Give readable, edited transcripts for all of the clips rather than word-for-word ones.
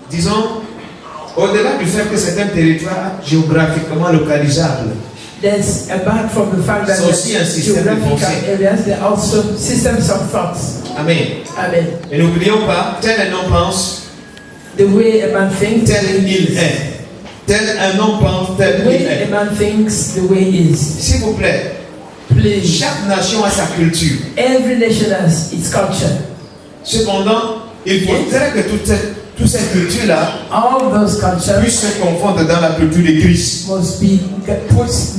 disons, au-delà du fait que c'est un territoire géographiquement localisable, there's apart from the fact that c'est aussi un système de geographical pensée. areas, there are also systems of thoughts. Amen. Amen. Et n'oublions pas, tel un homme pense, The way a man thinks, tel il est. Tel un homme pense, tel the il way a est. man thinks, the way he is. S'il vous plaît, Please. chaque nation a sa culture. Every nation has its culture. Cependant, il faudrait que toutes ces cultures-là All those cultures puissent se confondre dans la culture de Christ. must be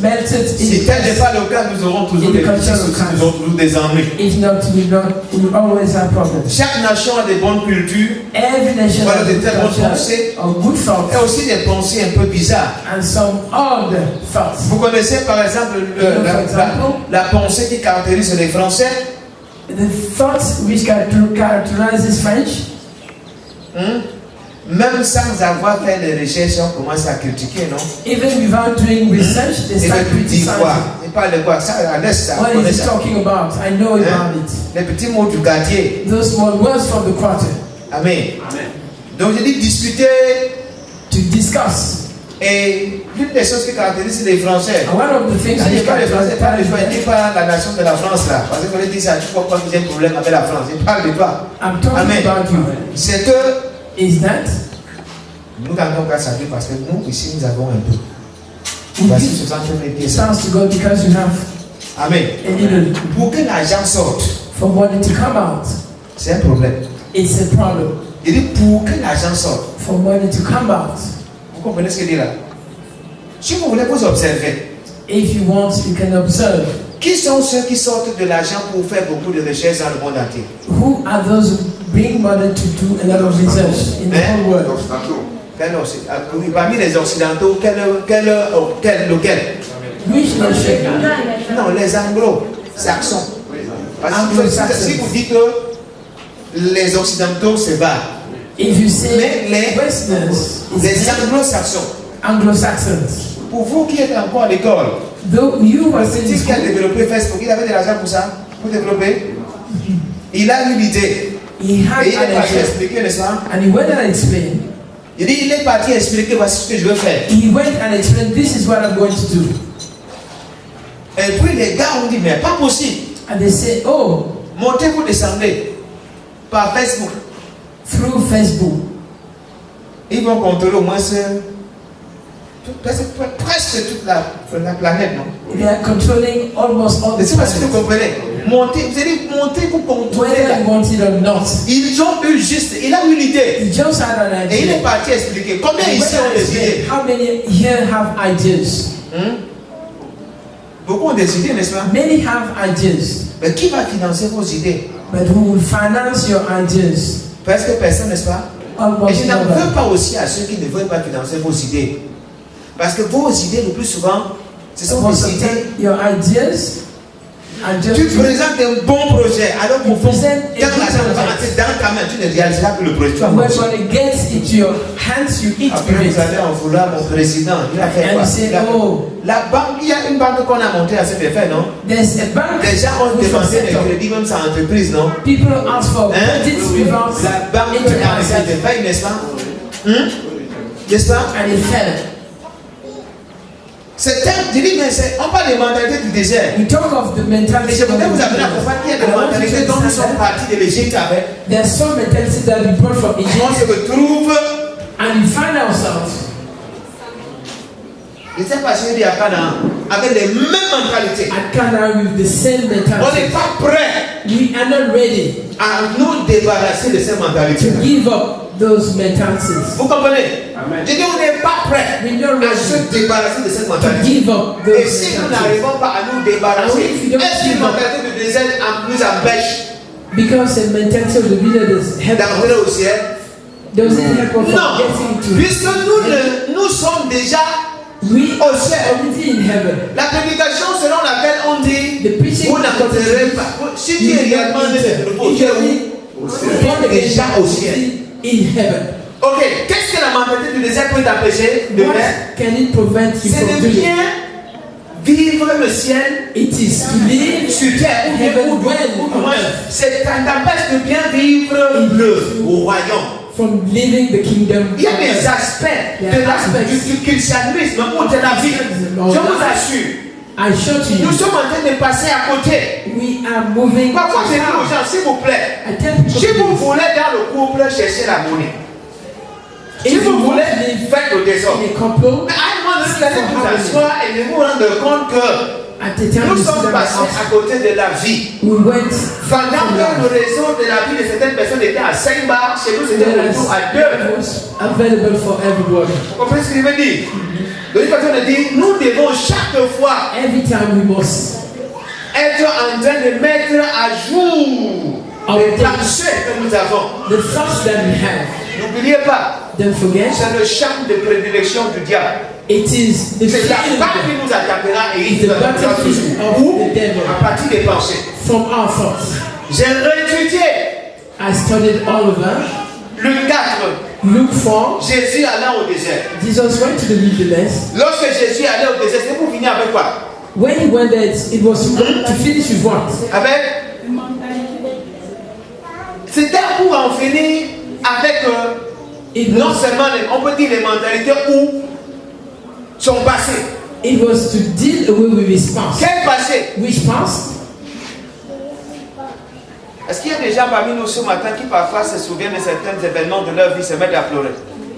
melted Si in tel n'est pas le cas, nous aurons toujours In des the culture soucis, of Christ. nous aurons toujours des ennuis. If not, we always have problems. Chaque nation a des bonnes cultures Every nation Voilà, has des its très bonnes culture pensées. of good et thoughts aussi des pensées un peu bizarres. and some odd thoughts. Vous connaissez par exemple la pensée qui caractérise les Français? The thoughts which characterizes French, Même sans avoir fait des recherches, on commence à critiquer, non? even without doing research, they Et start puis dit quoi? criticizing. Il parle de quoi? Ça, à l'est, ça. on What connaît is he ça. talking about? I know about it. Les petits mots du quartier. Those small words from the quarter. Amen. Donc je dis discuter. To discuss. Et l'une des choses qui caractérisent les Français. And one of the things Quand je which parle de Français, pas de characterize toi, pas la nation de la France là. Parce que vous dit ça, tu vois pourquoi vous avez un problème avec la France. Je parle de toi. I'm talking Amen. about you. C'est que Is that nous n'avons qu'à savoir parce que nous ici nous avons un peu. we Voici give 60 000 pièces. thanks to God because you have Amen. a little. Pour que l'argent sorte, For money to come out, c'est un problème. it's a problem. Il dit pour que l'argent sorte. For money to come out, Vous comprenez ce qu'il dit là? Si vous voulez vous observer, if you want, you can observe. qui sont ceux qui sortent de l'argent pour faire beaucoup de recherches dans le monde entier? Who are those who bring money to do a lot of research in the whole world? Parmi les Occidentaux, lequel? Which nation? Non, les Anglo-Saxons. Parce que Anglo-Saxons. si vous dites que les Occidentaux se battent, If you say mais les Westerners, Les Anglo-Saxons, Anglo-Saxons. pour vous qui êtes encore à l'école, Though you were c'est in qui a school, développé Facebook, il avait de l'argent pour ça, pour développer. Il a eu l'idée. he had Et il est an parti idea, expliquer, n'est-ce pas? and he went and explained. Il dit, il est parti expliquer, voici ce que je veux faire. He went and explained, this is what I'm going to do. Et puis les gars ont dit, mais pas possible. And they say, oh, Montez, vous descendez par Facebook. through Facebook. Ils vont contrôler au moins presque toute la planète, non? They are controlling almost all the C'est parce que vous planet. comprenez. Montez, vous allez monter pour contrôler. Whether you want it or not. Ils ont eu juste, il a eu l'idée. He just had an Et il est idea. parti expliquer. Combien He ici went ont and des explained, idées? how many here have ideas? Beaucoup ont des idées, n'est-ce pas? Many have ideas. Mais qui va financer vos idées? But who will finance your ideas? Presque personne, n'est-ce pas? Et Almost je n'en veux nobody. pas aussi à ceux qui ne veulent pas financer vos idées. Parce que vos idées, le plus souvent, ce sont Most des of idées. them, your ideas are Tu just présentes un bon projet, alors qu'au fond, present a quand l'argent good va rentrer dans ta main, tu ne réaliseras que le projet. Tu vas when manger. money gets into your hands, you eat Après, with vous it. allez en vouloir mon président. Il a fait And quoi? you say, Il a fait- oh, La banque, il y a une banque qu'on a montée à cet effet, non? there's a bank Les gens ont which was demandé set des up. crédits, même sans entreprise, non? People ask for Hein? credits without La banque a enterprise, arrêté de faire, n'est-ce pas? N'est-ce pas? and it fell. C'est un, je dis, mais on parle des mentalités du désert. We talk of the Mais mentality je of voudrais vous the amener à comprendre qu'il y a des mentalités dont nous sommes partis de l'Égypte avec. There's some mentalities that we brought from On Egypt, se retrouve, and we find ourselves je ne sais pas si je dis à Canaan, avec les mêmes mentalités. at Canaan with the same On n'est mentality. pas prêt We are not ready à nous débarrasser de ces mentalités. to give up those mentalities. Vous comprenez? Je dis, on n'est pas prêt We're not à ready se débarrasser de cette to mentalité. give up Et those si nous mentalities. n'arrivons pas à nous débarrasser, If you don't est-ce qu'une give up, mentalité de désert nous empêche because the mentality of the wilderness help d'entrer us, au ciel? does it help us from Non, getting to puisque nous sommes déjà we au ciel. already in heaven? La prédication selon laquelle on dit, The preaching vous n'entendrez pas. Si tu es réellement né de nouveau, tu es où? born again Déjà au ciel. in heaven. Ok, qu'est-ce que la mentalité du désert peut t'empêcher de What faire? can it prevent you C'est from de doing? bien vivre le ciel It is to live sur terre ou bien heaven ou well ou on moins. earth. C'est t'empêche de bien vivre le royaume. from living the kingdom. Il y a des aspects du christianisme ou de la vie. Je vous assure. I show to you. Nous sommes en train de passer à côté. We are moving. Parfois, je dis aux gens, s'il vous plaît, I tell people si vous voulez dans le couple chercher la monnaie, si vous voulez faire le désordre, in a couple, mais à un moment donné, vous allez vous asseoir et de vous rendre compte que at the time nous you sommes sit passés down, à côté de la vie. we went Pendant from que le life. réseau de la vie de certaines personnes était à 5 bars, chez nous c'était There retour à 2. was available for everybody. Vous comprenez ce que je veux dire? De toute façon, on dit, nous devons chaque fois Every time we must être en train de mettre à jour les planchers que nous avons. the thoughts that we have. N'oubliez pas, Don't forget, c'est le champ de prédilection du diable. it is the C'est la field part qui nous attaquera et is il the nous attaquera battlefield toujours. of Ou the devil à partir des pensées. from our thoughts. J'ai réétudié I studied all of them. Luc 4. Luke 4, Jésus allant au désert. Jesus went to the wilderness. Lorsque Jésus allait au désert, c'est pour finir avec quoi? When he went there, it was to finish with what? Avec. C'était pour en finir avec It non was, seulement, on peut dire les mentalités ou son passé. it was to deal away with his past. Quel passé? Which past? Est-ce qu'il y a des gens parmi nous ce matin qui parfois se souviennent de certains événements de leur vie, se mettent à pleurer?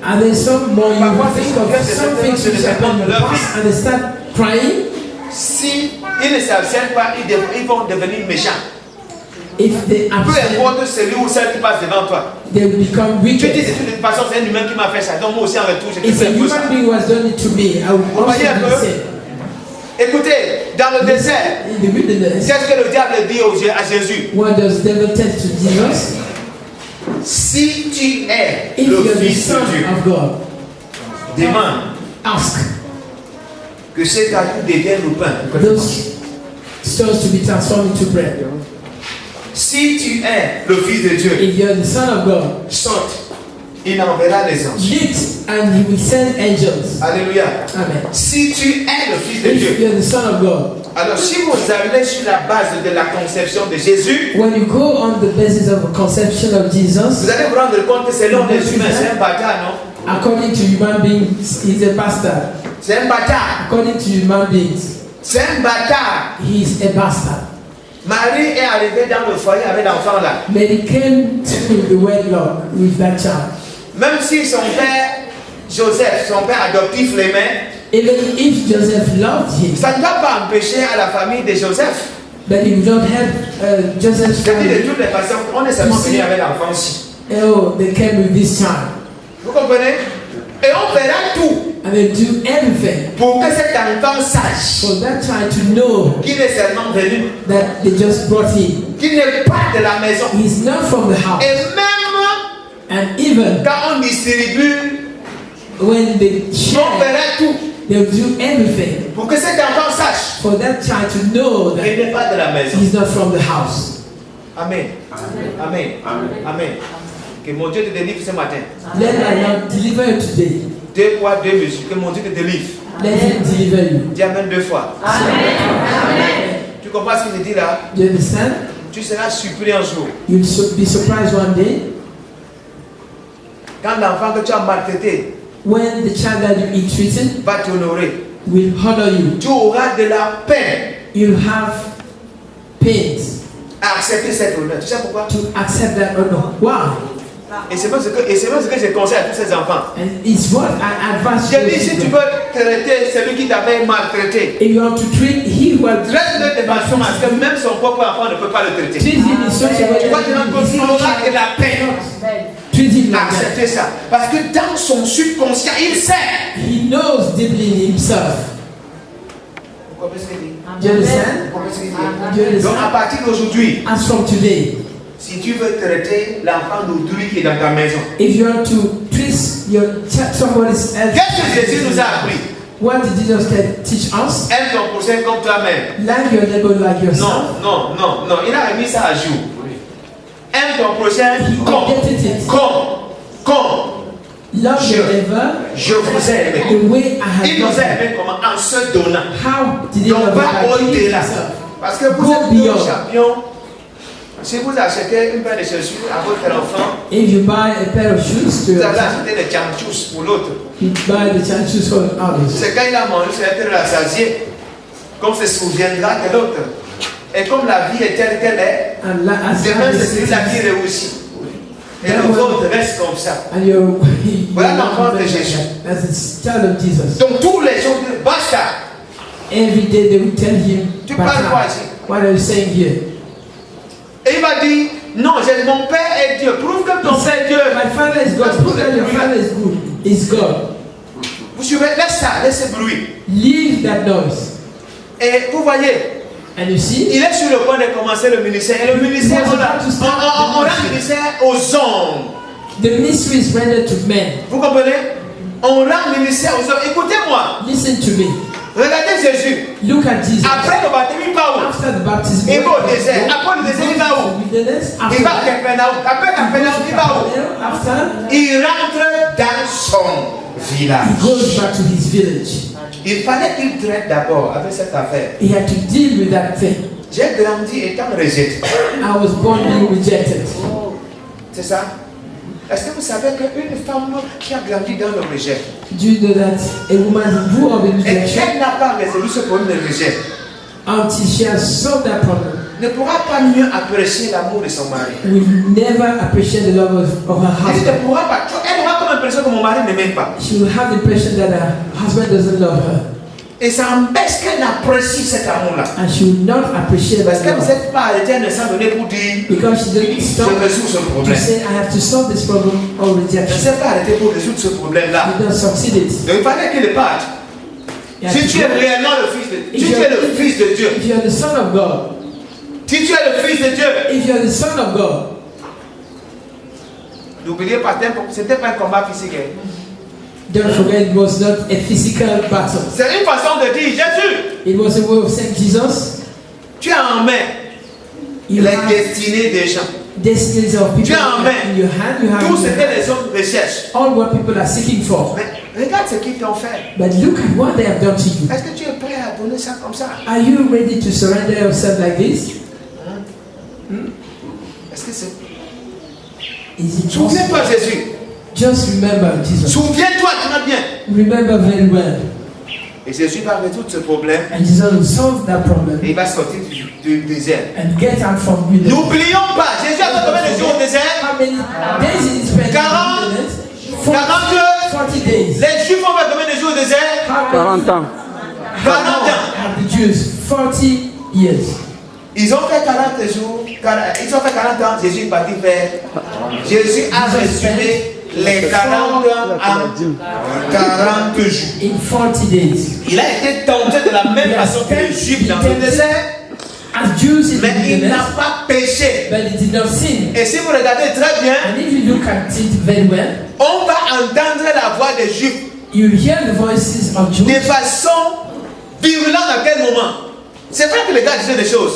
Are there some more you Parfois, think of some things which happened in the past and they start crying? Si ils ne s'abstiennent pas, ils vont devenir méchants. If they Peu abstain, importe celui ou celle qui passe devant toi. they will become Tu dis, wicked. de toute façon, c'est un humain qui m'a fait ça. Donc moi aussi en retour, je te If a fais un peu ça. human being was done it to me, I would also voyez un do peu? the same. Écoutez, dans le désert, In the wilderness, qu'est-ce que le diable dit à Jésus? what does devil tell to Jesus? Si tu es If le you're the Fils Son de Dieu, of God, demande ask que ces cailloux deviennent le pain. those stones to be transformed into bread. Si tu es le Fils de Dieu, If you're the Son of God, saute. Il enverra les anges. lift and he will send angels. Alléluia. Amen. Si tu es le Fils de If Dieu, you're the Son of God, alors si vous allez sur la base de la conception de Jésus, when you go on the basis of the conception of vous Jesus, allez vous rendre compte que selon les humains, c'est un bâtard, non? according to human beings, he's a bastard. C'est un bâtard. According to human beings, C'est un bâtard. he's a bastard. Marie est arrivée dans le foyer avec l'enfant là. Mary came to the wedlock with that child. Même si son père, Joseph, son père adoptif l'aimait, Even if Joseph loved him, ça ne va pas empêcher à la famille de Joseph. but he would not have Joseph's Je dis de family. toutes les façons, on est seulement venu avec l'enfant aussi. Oh, they came with this child. Vous comprenez? Et on fera tout And they do everything pour que cet enfant sache for that child to know qu'il est seulement venu, that they just brought him. qu'il n'est pas de la maison. He's not from the house. Et même And even quand on distribue, when they on share, fera tout they'll do everything pour que cet enfant sache for that child to know qu'il that n'est pas de la maison. he's not from the house. Amen. Amen. Amen. Que mon Dieu te délivre ce matin. Let our Lord deliver you today. 2 poids, 2 mesures. Que mon Dieu te délivre. Let him deliver you. Dis Amen 2 fois. Tu comprends ce que je dis là? You understand? Tu seras surpris un jour. You'll be surprised one day Quand l'enfant que tu as maltraité when the child that you ill-treated va t'honorer, will honor you. tu auras de la peine You'll have pains à accepter cet honneur. Tu sais pourquoi? to accept that honor. Why? Et c'est même ce que je conseille à tous ces enfants. And it's what I advise Je dis, you si to tu do. veux traiter celui qui t'avait maltraité, If you want to treat he who has traite-le de façon à ce que même son propre enfant ne peut pas le traiter. treat him in such a way Tu vois, tu auras de la peine treat him à like that. accepter ça. Parce que dans son subconscient, il sait. He knows deeply in himself. Vous comprenez ce qu'il dit? Do you understand? Vous comprenez ce qu'il dit? Do you Donc à understand? partir d'aujourd'hui, As from today, si tu veux traiter l'enfant d'autrui qui est dans ta maison, if you want to treat somebody else, qu'est-ce que Jésus nous a appris? what did Jesus teach us? Aime ton prochain comme toi-même. Like your neighbor like yourself. Non. Il a remis ça à jour. Aime ton prochain comme. Love your neighbor Je vous ai aimé. the way I have Il nous a loved you. aimé comment? En se donnant. How did he Donc love va you? By au-delà. himself. Parce que vous Go êtes beyond. nos champions Si vous achetez une paire de chaussures à votre enfant, If you buy a pair of shoes to vous your allez child, acheter des chanchous pour l'autre. you buy the child shoes for others. C'est quand il a mangé, c'est être rassasié, qu'on se souviendra de l'autre. Et comme la vie est telle qu'elle est, And as demain long c'est as celui-là qui réussit. Et le vôtre reste comme ça. and you Voilà l'enfant de Jésus. as a child of Jesus. Donc tous les jours, basta. Every day they will tell him, Tu parles quoi "Bata, ici? what are you saying here?" Et il va dire, non, mon père est Dieu. Prouve que ton He père est said, Dieu. "My father is God. Prove that your father is good. Is God." Vous suivez, laisse ça, laisse ce bruit. Leave that noise. Et vous voyez, And you see, il est sur le point de commencer le ministère. Et le ministère, on rend le ministère aux hommes. the ministry is rendered to men. Vous comprenez? On rend le ministère aux hommes. Écoutez-moi. Listen to me. Regardez Jésus. Look at Jesus. Après le baptême, il va où? After the baptism, Il va au désert. Après le désert, il va où? wilderness. Il va à Capharnaüm. Après Capharnaüm, il va où? After, Il rentre dans son he village. goes back to his village. Il fallait qu'il traite d'abord avec cette affaire. He had to deal with that thing. J'ai grandi étant rejeté. I was born being rejected. C'est ça? Est-ce que vous savez qu'une femme qui a grandi dans le rejet, Do you know that a woman who grew up in et rejection qu'elle n'a pas résolu ce problème de rejet, until she has solved that problem ne pourra pas mieux apprécier l'amour de son mari. will never appreciate the love of her Elle husband. ne pourra pas. Elle aura comme l'impression que mon mari ne m'aime pas. She will have the impression that her husband doesn't love her. Et ça empêche qu'elle apprécie cet amour-là. And she will not appreciate Parce that qu'elle ne love. s'est pas arrêtée un instant donné pour dire Because she didn't stop je résous ce to problème. say, I have to solve this problem of Elle ne rejection. s'est pas arrêtée pour résoudre ce problème-là. You don't succeed it. Donc il fallait qu'il parte. You have Si to tu es go. réellement le fils de Dieu, si tu es le fils de Dieu, If you're the son of God, si tu es le fils de Dieu, if you're the son of God, n'oubliez pas, c'était pas un combat physique. Hein. don't forget it was not a physical battle. C'est une façon de dire, Jésus, It was a way of saying, Jesus, tu as en main you les have destinées des gens. destinies of people Tu as en main in your hand. You have tout in ce your que hand les hommes recherchent. all what people are seeking for. Mais regarde ce qu'ils t'ont fait. But look at what they have done to you. Est-ce que tu es prêt à donner ça comme ça? Are you ready to surrender yourself like this? Est-ce que c'est... Is it possible? Souviens-toi Jésus. Just remember Jesus. Souviens-toi très bien. Remember very well. Et Jésus va résoudre ce problème And Jesus will solve that et problem il va sortir du désert. and get out from wilderness. N'oublions pas, Jésus a fait combien de jours au désert? How many days did he spend in 40, wilderness? 40, 40 days. les Juifs ont fait combien de jours au désert? How 40 ans. 40 ans. have the Jews? 40 years. Ils ont fait 40 jours, ils ont fait 40 ans, Jésus est parti faire. Jésus a résumé les 40 ans en 40 jours. In 40 days. Il a été tenté de la même façon que les Juifs dans le désert, As Jews in the mais il n'a wilderness, pas péché. but he did not sin. Et si vous regardez très bien, And if you look at it very well, on va entendre la voix des Juifs you hear the voices of de Jews. façon virulente à quel moment? C'est vrai que les gars disaient des choses.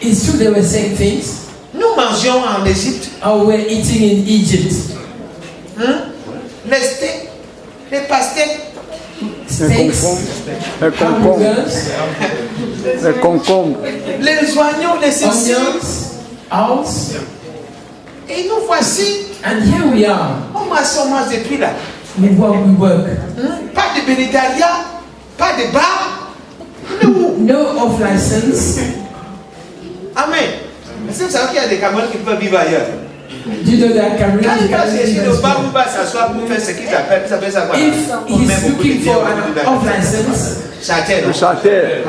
It's true they were saying things. Nous mangions en Égypte Or we're eating in Egypt. les steaks, les pastèques. Steaks, Les concombres. hamburgers, Les concombres. Les oignons, les cécile. onions, owls. Et nous voici, And here we are. on mange depuis là. We work. Pas de bénétariat, pas de bar. Nous. No off license. Amen. Est-ce que vous savez qu'il y a des Camerounais qui peuvent vivre ailleurs? Do you know that Quand Cameroon il va chercher le bar où il va s'asseoir pour faire ce qu'il s'appelle, ça quoi? If On met he's beaucoup de looking bière, for beaucoup de an off license, châtel, non? Le châtel.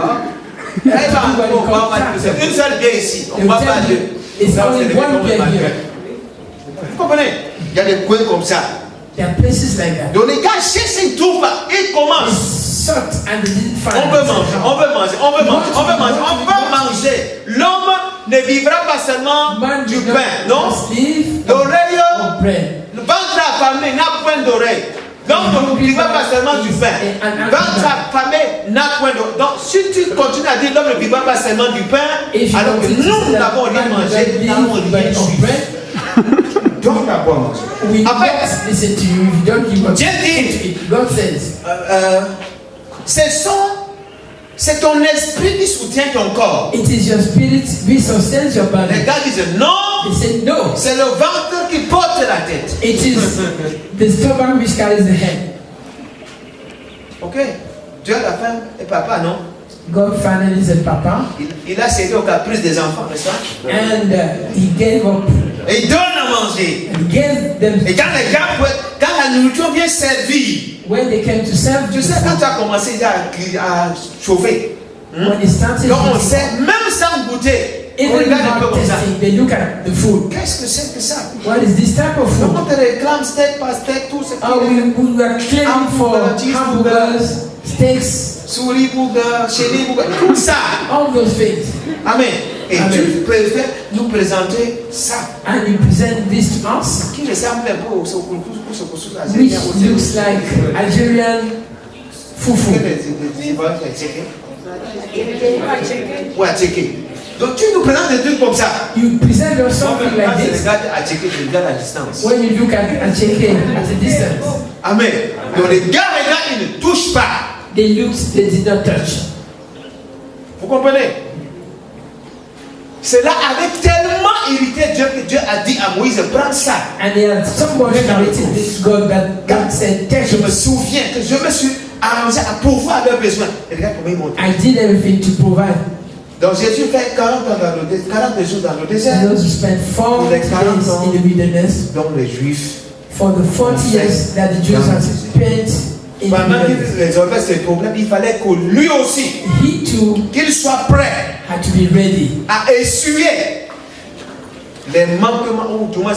On va pas une seule bière ici. On they will va pas tell deux. you it's only one beer here. Vous comprenez? Il y a des coins comme ça. There are places like that. Donc les gars cherchent, ils ne trouvent pas. Ils They commencent. sought and they didn't find On veut manger, on veut manger, on veut manger, on veut manger, on veut manger. L'homme ne vivra pas seulement Man du do pain, not non? just live L'oreille, of bread. le ventre affamé n'a point d'oreille. Donc on ne vivra pas seulement du pain. Ventre affamé n'a point d'oreille. Donc si tu continues à dire l'homme ne vivra pas seulement du pain, If you alors que continue nous to n'avons rien man mangé, does nous n'avons live rien of su. bread, Donc d'abord manger. we En don't fait, listen to you if you don't give what Dieu dit, to it. God says, ce sont C'est ton esprit qui soutient ton corps. It is your spirit which sustains your Les body. gars disent non, They say no. c'est le ventre qui porte la tête. It is the stomach which carries the head. Ok, Dieu a la femme et papa, non? God finally said, Papa, Il a cédé au caprice des enfants, n'est-ce pas? and he gave up. Et il donne à manger. And gave them. Et quand les gars, quand la nourriture vient servir, When they came to serve, tu sais, quand tu as commencé déjà à chauffer, when they started, donc on sait, même sans goûter, on even regarde un peu without comme ça. testing, they look at the food. Qu'est-ce que c'est que ça? What is this type of Donc on food? te réclame steak, pas steak, tout ce qui Oh, we are claiming for Hamburger, hamburgers, steaks, souris, burger, chéri, burger, tout ça. all those things. Amen. Et Amen. Dieu préfère nous présenter ça, And you present this to us, qui ressemble un peu au which looks like Algerian fufu. Ouais, checker. Donc tu nous présentes des trucs comme ça. You present your something like Quand tu this regardes à checker, tu regardes à distance. when you look at Acheke at a distance. Amen. Donc les gars, ils ne touchent pas. They looked, they did not touch. Vous comprenez? Cela avait tellement irrité Dieu que Dieu a dit à Moïse, prends ça. And there are somebody narrated this God that God said, take Je me it. souviens que je me suis arrangé à pourvoir leurs besoins. Et regarde comment ils montent. I did everything to provide. Donc Jésus fait 40 ans dans le désert, 40 jours dans le désert. And those who spent 40 days in the wilderness Donc les Juifs, for the 40 years that the Jews had spent in the pendant qu'ils wilderness. résolvaient ces problèmes, il fallait que lui aussi, He too qu'il soit prêt had to be ready à essuyer les manquements ou du moins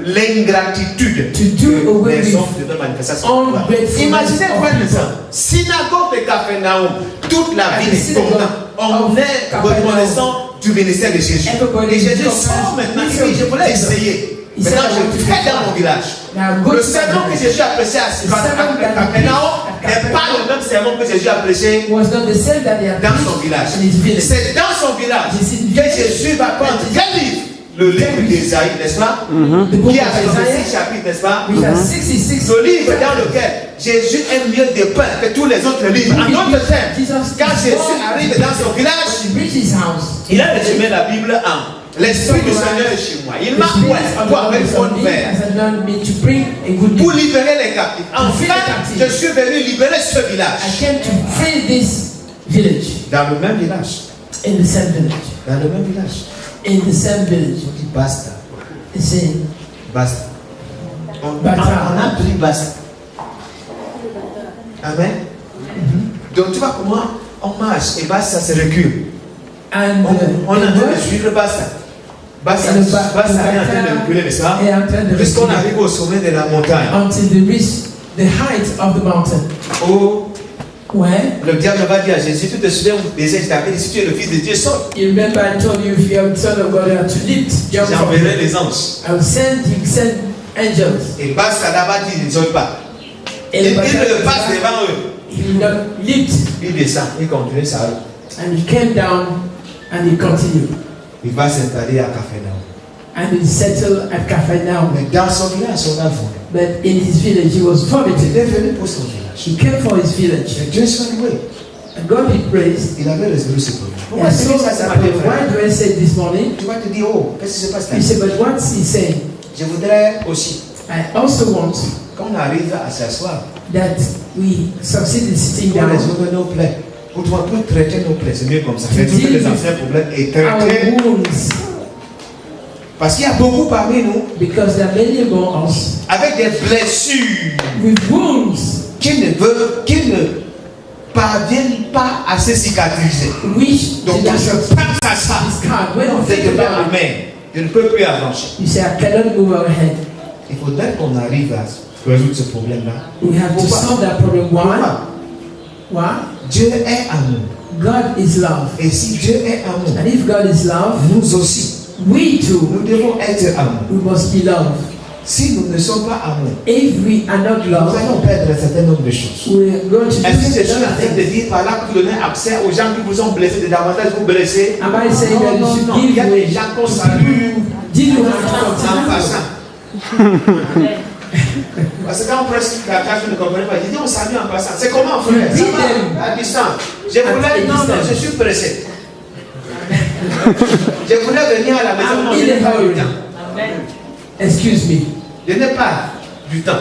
l'ingratitude to do away des hommes with de manifestation. ungratefulness Imaginez of frère people. synagogue de Capharnaüm, toute la ville est contente. On est reconnaissant du ministère de Jésus. Et Jésus sort maintenant, il dit, je voulais essayer. Maintenant, je fais dans mon village. Le sermon que Jésus a prêché à Capharnaüm n'est pas le même sermon que Jésus a prêché was not the same that they had dans son village. in his village. C'est dans son village que Jésus va prendre quel livre? Le livre d'Ésaïe, n'est-ce pas? Qui a 66 chapitres, n'est-ce pas? We have 66 Le livre dans lequel Jésus aime mieux de pain que tous les autres livres. En d'autres termes, quand Jésus arrive dans son village, He reached his house. il a résumé la Bible en l'Esprit du Seigneur est chez moi. Il m'a ouvert avec bonne nouvelle pour libérer les captifs. Enfin, je suis venu libérer ce I village. came to free this village. Dans le même village. In the same village. Dans le même village. In the same village. On dit basta. They say, Basta. On Basta. a pris basta. Amen. Donc tu vois comment on marche et basta se recule. and On est en the train de word suivre basta. Basta Et le est en train de reculer, n'est-ce pas? est en train de Puisqu'on reculer. arrive au sommet de la montagne. until they reach the height of the mountain. Où Where le diable va dire à Jésus, tu te souviens où déjà je t'avais dit, si tu es le fils de Dieu, saute. you remember I told you if you are the son of God you have to lift, jump from J'enverrai les anges. I will send angels. Et basta là-bas dit, il ne saute pas. And Il but le passe devant eux. he will not lift, Il descend, il continue sa route. and he came down and he continued Il va s'installer à Capharnaüm. and he settled at Capernaum. Mais dans son village, on a volé. But in his village he was Il vomited. est venu pour son village. He came for his village, Et Dieu soit loué. and God be praised. Il avait résolu ce problème. Pourquoi And est-ce so que ça s'appelle why do I say this morning? Tu vas te dire, oh, qu'est-ce qui se passe là? You say, but what's he saying? Je voudrais aussi, I also want quand on arrive à s'asseoir, that we succeed in sitting pour down. résoudre nos plaies, pour traiter nos plaies, c'est mieux comme ça. To Résoudre deal les with anciens problèmes et traiter. Our wounds, Parce qu'il y a beaucoup parmi nous because there are many among us avec des blessures with wounds qui ne parviennent pas à se cicatriser. which Donc did quand not je pense à ça, discard. When I c'est think que dans about le it, main, je ne peux plus avancer. you say, I cannot move our head. Il faudrait qu'on arrive à résoudre ce problème-là. We have to Pourquoi? solve that problem. Why? Pourquoi? Why? Dieu est amour. God is love. Et si Dieu est amour, And if God is love, nous aussi, we too, nous devons être amour. we must be love. Si nous ne sommes pas amour, If we are not nous love, allons perdre un certain nombre de choses. we're going to Est-ce que je lose suis en train another de thing. dire par là que vous donnez accès aux gens qui vous ont blessés, de davantage vous blesser? Am I saying that you should Il give y a des way gens qu'on to salue people? Did you have to en continue? passant. Parce que quand on presse la carte, je ne comprends pas. Je dis on salue en passant. C'est comment frère? Ça Dis-le. va à distance. Je voulais, non, je suis pressé. Je voulais venir à la maison, mais je n'ai pas le temps. Excuse me. Je n'ai pas du temps.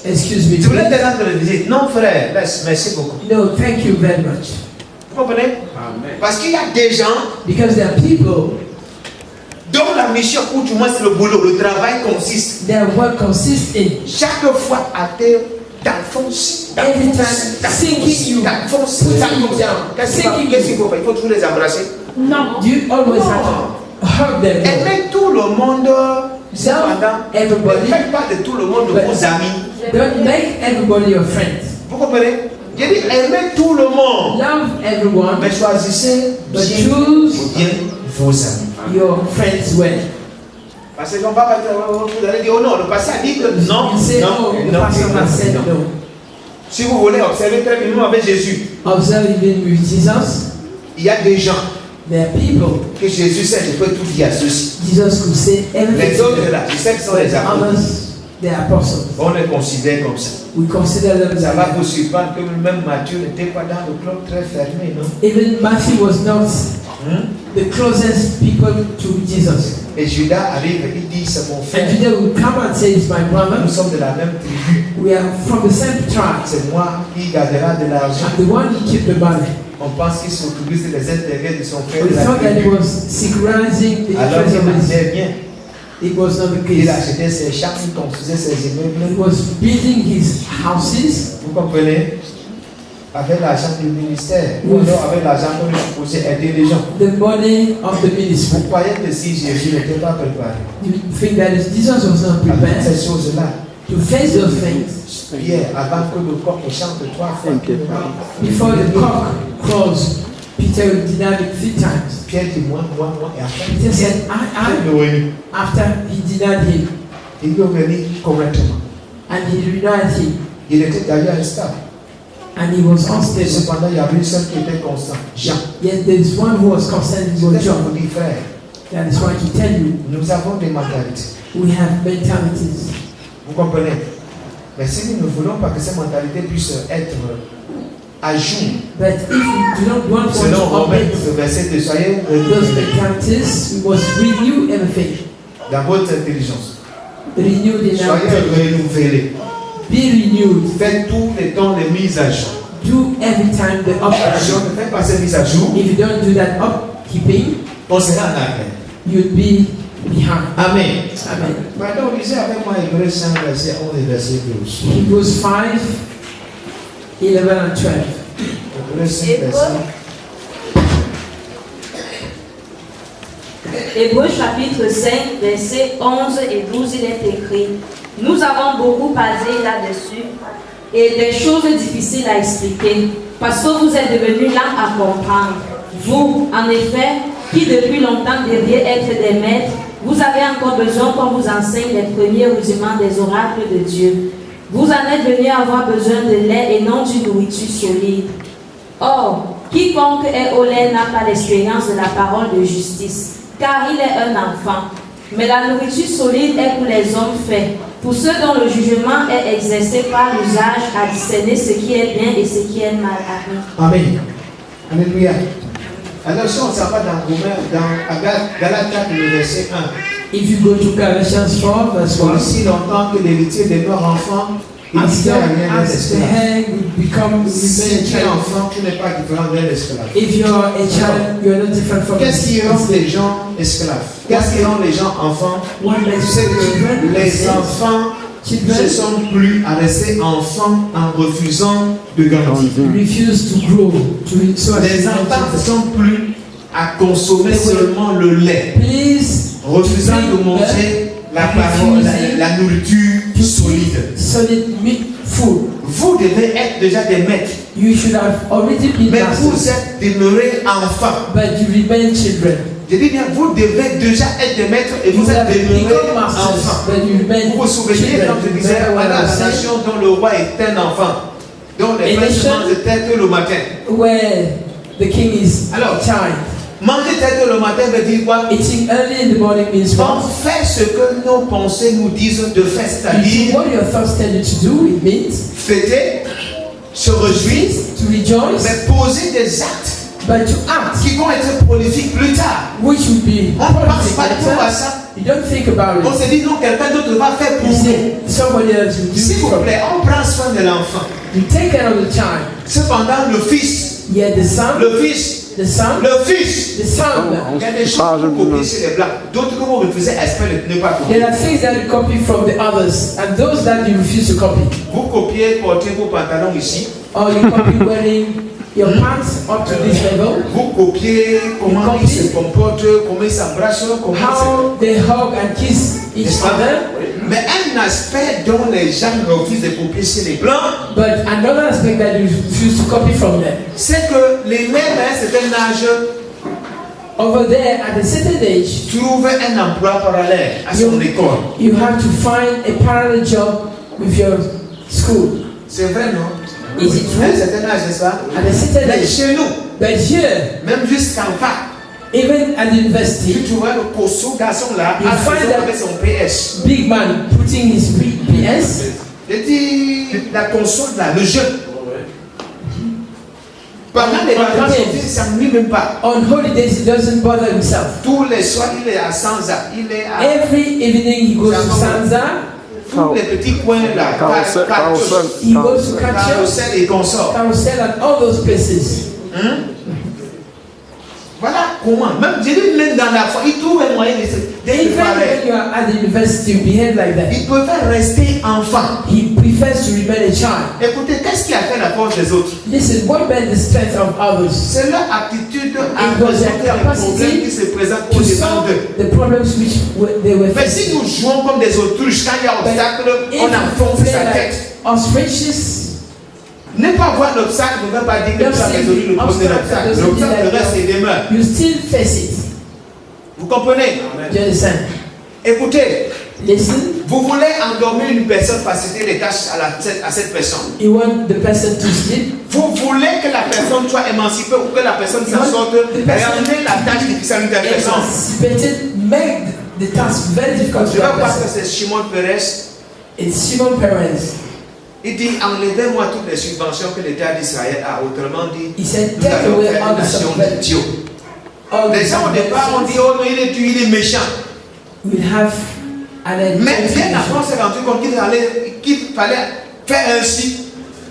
Excuse me. Tu voulais te rendre visite? Non, frère, merci beaucoup. No, thank you very much. Vous comprenez? Parce qu'il y a des gens Because there are people dont la mission, ou du moins c'est le boulot, le travail consiste their work consists in chaque fois à te d'enfoncer, every time sinking you, putting you down, Qu'est-ce sinking qu'il you. faut faire? Il faut toujours les embrasser. No, you always have to hug them. Aimer tout le monde, cependant, ne everybody, faites pas de tout le monde vos amis. don't make everybody your friend. Vous comprenez? J'ai dit aimer tout le monde, Love everyone, mais choisissez but bien choose vos amis. your friends well. Parce qu'on va pas vous allez dire oh non, le passé a dit que non, You say, oh, the pastor has said non. no. Si vous voulez observer très bien avec Jésus, Observe even with Jesus, il y a des gens there are people que Jésus sait, je peux tout dire à ceux-ci. Jesus could say everything Les to autres them. là, je sais que ce sont les apôtres. Others, they are apostles. On les considère comme ça. We consider them Ça as va vous surprendre que même Matthieu n'était pas dans le club très fermé, non? even Matthew was not the closest people to Jesus. Et Judas arrive, il dit c'est mon frère. And Judah will come and say, it's my brother. Nous sommes de la même tribu. We are from the same tribe. C'est moi qui gardera de l'argent. I'm the one who keep the money. On pense qu'il s'occupe des intérêts de son frère. We de la thought that he tribu. was synchronizing the Alors interests il of his. marchait bien. It was not the Il case. achetait ses champs, il construisait ses He immeubles. was building his houses Vous comprenez? Avec l'argent du ministère. Ou alors avec l'argent qu'on est supposé aider les gens. the money of the ministry. Vous croyez que si Jésus n'était pas préparé You think that Jesus was not avec prepared ces choses-là, to face those things Pierre, avant que le coq chante 3 fois, before the cock crows? Peter will deny it 3 times. Pierre dit moi, et après, Peter said, il est revenu. after he denied him Il est revenu correctement. and he denied him Il était d'ailleurs instable. and he was unstable. Cependant, il y avait une seule qui était constante, Jean. Yet there is one who was constant in C'est John. vous dit, frère, That is why to tell you nous avons des mentalités. we have mentalities. Vous comprenez? Mais si nous ne voulons pas que ces mentalités puissent être à jour, But if you do not want selon to Romains, update ce verset de soyez those mentalities, we must renew everything. dans votre intelligence. Renewed in our Soyez thinking. renouvelés. Be renewed. Faites tous les temps les mises à jour. Do every time the Si upkeeping. on ne fait pas ces mises à jour, If you don't do that upkeeping, on sera en arrière. you'll be behind. Amen. Amen. Maintenant, lisez avec moi Hébreux 5, verset 11 et verset 12. Hebrews 5, 11 and 12. Hébreux 5, verset Hébreux chapitre 5, versets 11 et 12, il est écrit: Nous avons beaucoup parlé là-dessus et des choses difficiles à expliquer parce que vous êtes devenus lents à comprendre. Vous, en effet, qui depuis longtemps deviez être des maîtres, vous avez encore besoin qu'on vous enseigne les premiers rudiments des oracles de Dieu. Vous en êtes venus avoir besoin de lait et non d'une nourriture solide. Or, quiconque est au lait n'a pas l'expérience de la parole de justice, car il est un enfant. Mais la nourriture solide est pour les hommes faits, pour ceux dont le jugement est exercé par l'usage à discerner ce qui est bien et ce qui est mal. Amen. Alléluia. Alors, si on s'en va dans Romains, dans Galates 4, le verset 1. If you go to Galatians 4, verse 1, Aussi longtemps que l'héritier demeure enfant, il ne as sait long rien as the d'esclave. head will become Si remain tu es child. enfant, tu n'es pas différent d'un esclave. If you are a child, you are not different from Qu'est-ce qui a rend les gens esclaves? Qu'est-ce qui rend les gens enfants? What Tu makes sais que children les enfants ne se sont plus à rester enfants en refusant de grandir. refuse to grow, Les enfants ne sont plus à consommer seulement le lait, Please refusant de manger la parole, la nourriture solide. solid meat food. Vous devez être déjà des maîtres, You should have already been mais vous masters, êtes demeurés enfants. but you remain children. Je dis bien, vous devez déjà être des maîtres et You vous êtes have demeurés become masters, enfants. but you remain Vous vous souvenez children. quand je disais, Remember voilà what I la said? nation dont le roi est un enfant, dont les A frères nation- mangent tête le matin. Where the king is Alors, a child. Manger tête le matin veut dire quoi? Eating early in the morning means On what? fait ce que nos pensées nous disent de faire, You do c'est-à-dire what your thoughts tell you to do. It means fêter, se réjouir, to rejoice, mais poser des actes but to act, qui vont être prolifiques plus tard. which will be On ne pense prolific pas trop à later. ça. You don't think about On it. se dit non, quelqu'un d'autre va faire pour You nous. say somebody else will do S'il it vous for plaît, on prend soin de l'enfant. you. Take care of the child. Cependant, le fils, Yet the son, le fils, the son, le fils. the son. Il y a des choses que vous copiez chez les blancs, d'autres que vous refusez espèce de ne pas copier. There are things that you copy from the others, and those that you refuse to copy. Vous copiez porter vos pantalons ici. Or you copy wearing your pants up to this level, Vous copiez comment Vous ils se copiez. comportent, comment ils s'embrassent, comment how they hug and kiss each N'est-ce pas? other. Mais un aspect dont les gens refusent de copier chez les blancs, But another aspect that you refuse to copy from them. c'est que les mères à un certain âge Over there, at a certain age, trouvent un emploi parallèle à son école. you have to find a parallel job with your school. C'est vrai, non? Is it À un true? certain âge, n'est-ce pas? At a certain Mais age. chez nous, But here, même jusqu'en fac, even at the university, tu trouveras le costaud garçon là, You à find faisant that- avec son PS. big man putting his PS Je dis, la console là, le jeu. Pendant les vacances, il ne s'ennuie même pas. on holidays, he doesn't bother himself. Tous les soirs, il est à Sanza, il est à Every evening he goes to Sanza, tous les petits coins là, Carousel, he goes to Catches, Carousel et consorts. Carousel, and all those places. Voilà comment, même je dis même dans la foi, il trouve un moyen de se Even préparer. when you are at the university, you behave like that. Il préfère rester enfant. He prefers to remain a child. Écoutez, qu'est-ce qui a fait la force des autres? Listen, what made the strength of others? C'est leur aptitude à It was their résoudre les capacity problèmes qui se présentent To au-devant solve d'eux. the problems which they were Mais si facing. nous jouons comme des autruches, quand il y a But obstacle, if on enfonce you sa play tête. like ostriches, Ne pas voir l'obstacle ne veut pas dire que tu as résolu le problème de l'obstacle. L'obstacle reste et demeure. you still face it. Vous comprenez? Do you understand? Écoutez, Listen, vous voulez endormir une personne, faciliter les tâches à cette personne. you want the person to sleep. Vous voulez que la personne soit émancipée ou que la personne s'en sorte, ramener la tâche difficile à une telle personne. Emancipated, make the task very difficult Je to that vais voir que person. c'est Shimon Peres. It's Simon Perez. Il dit, enlevez-moi toutes les subventions que l'État d'Israël a. Autrement dit, He said, nous take allons away faire all une the nation subventions. d'idiots. All Les the gens au départ ont dit, oh non, il est tué, il est méchant. will have an Mais bien education. après, on s'est rendu compte qu'il fallait faire ainsi.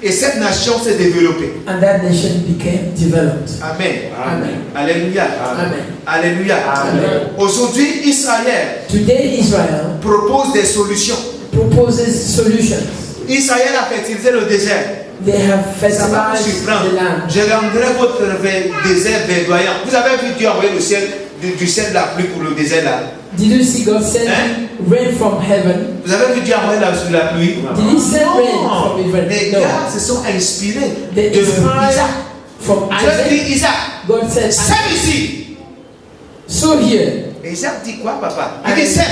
Et cette nation s'est développée. And that nation became developed. Amen. Amen. Alléluia. Amen. Alléluia. Amen. Aujourd'hui, Israël Today, Israel propose des solutions. proposes solutions. Israël a fertilisé le désert. They have Ça va vous fertilized surprendre. the land. Je rendrai votre désert verdoyant. Vous avez vu Dieu envoyer le ciel, du ciel de la pluie pour le désert là. Did you see God send rain from heaven? Vous avez vu Dieu envoyer la pluie? Did he send rain Non. from heaven? Les No. gars se sont inspirés They de inspired Isaac. from Dieu Isaac. dit Isaac, God said, sème ici. so here, Et Isaac dit quoi, papa? Il And- dit sème.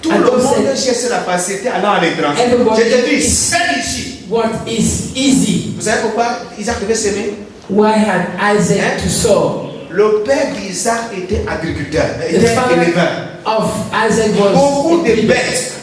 Tout and le God monde said- cherche la facilité allant à l'étranger. Everybody Je te dis, is- sème ici. what is easy? Vous savez pourquoi Isaac devait s'aimer? Why had Isaac Hein? to sow? Le père d'Isaac était agriculteur, The était father éleveur. of Isaac was Beaucoup a de breeder. bêtes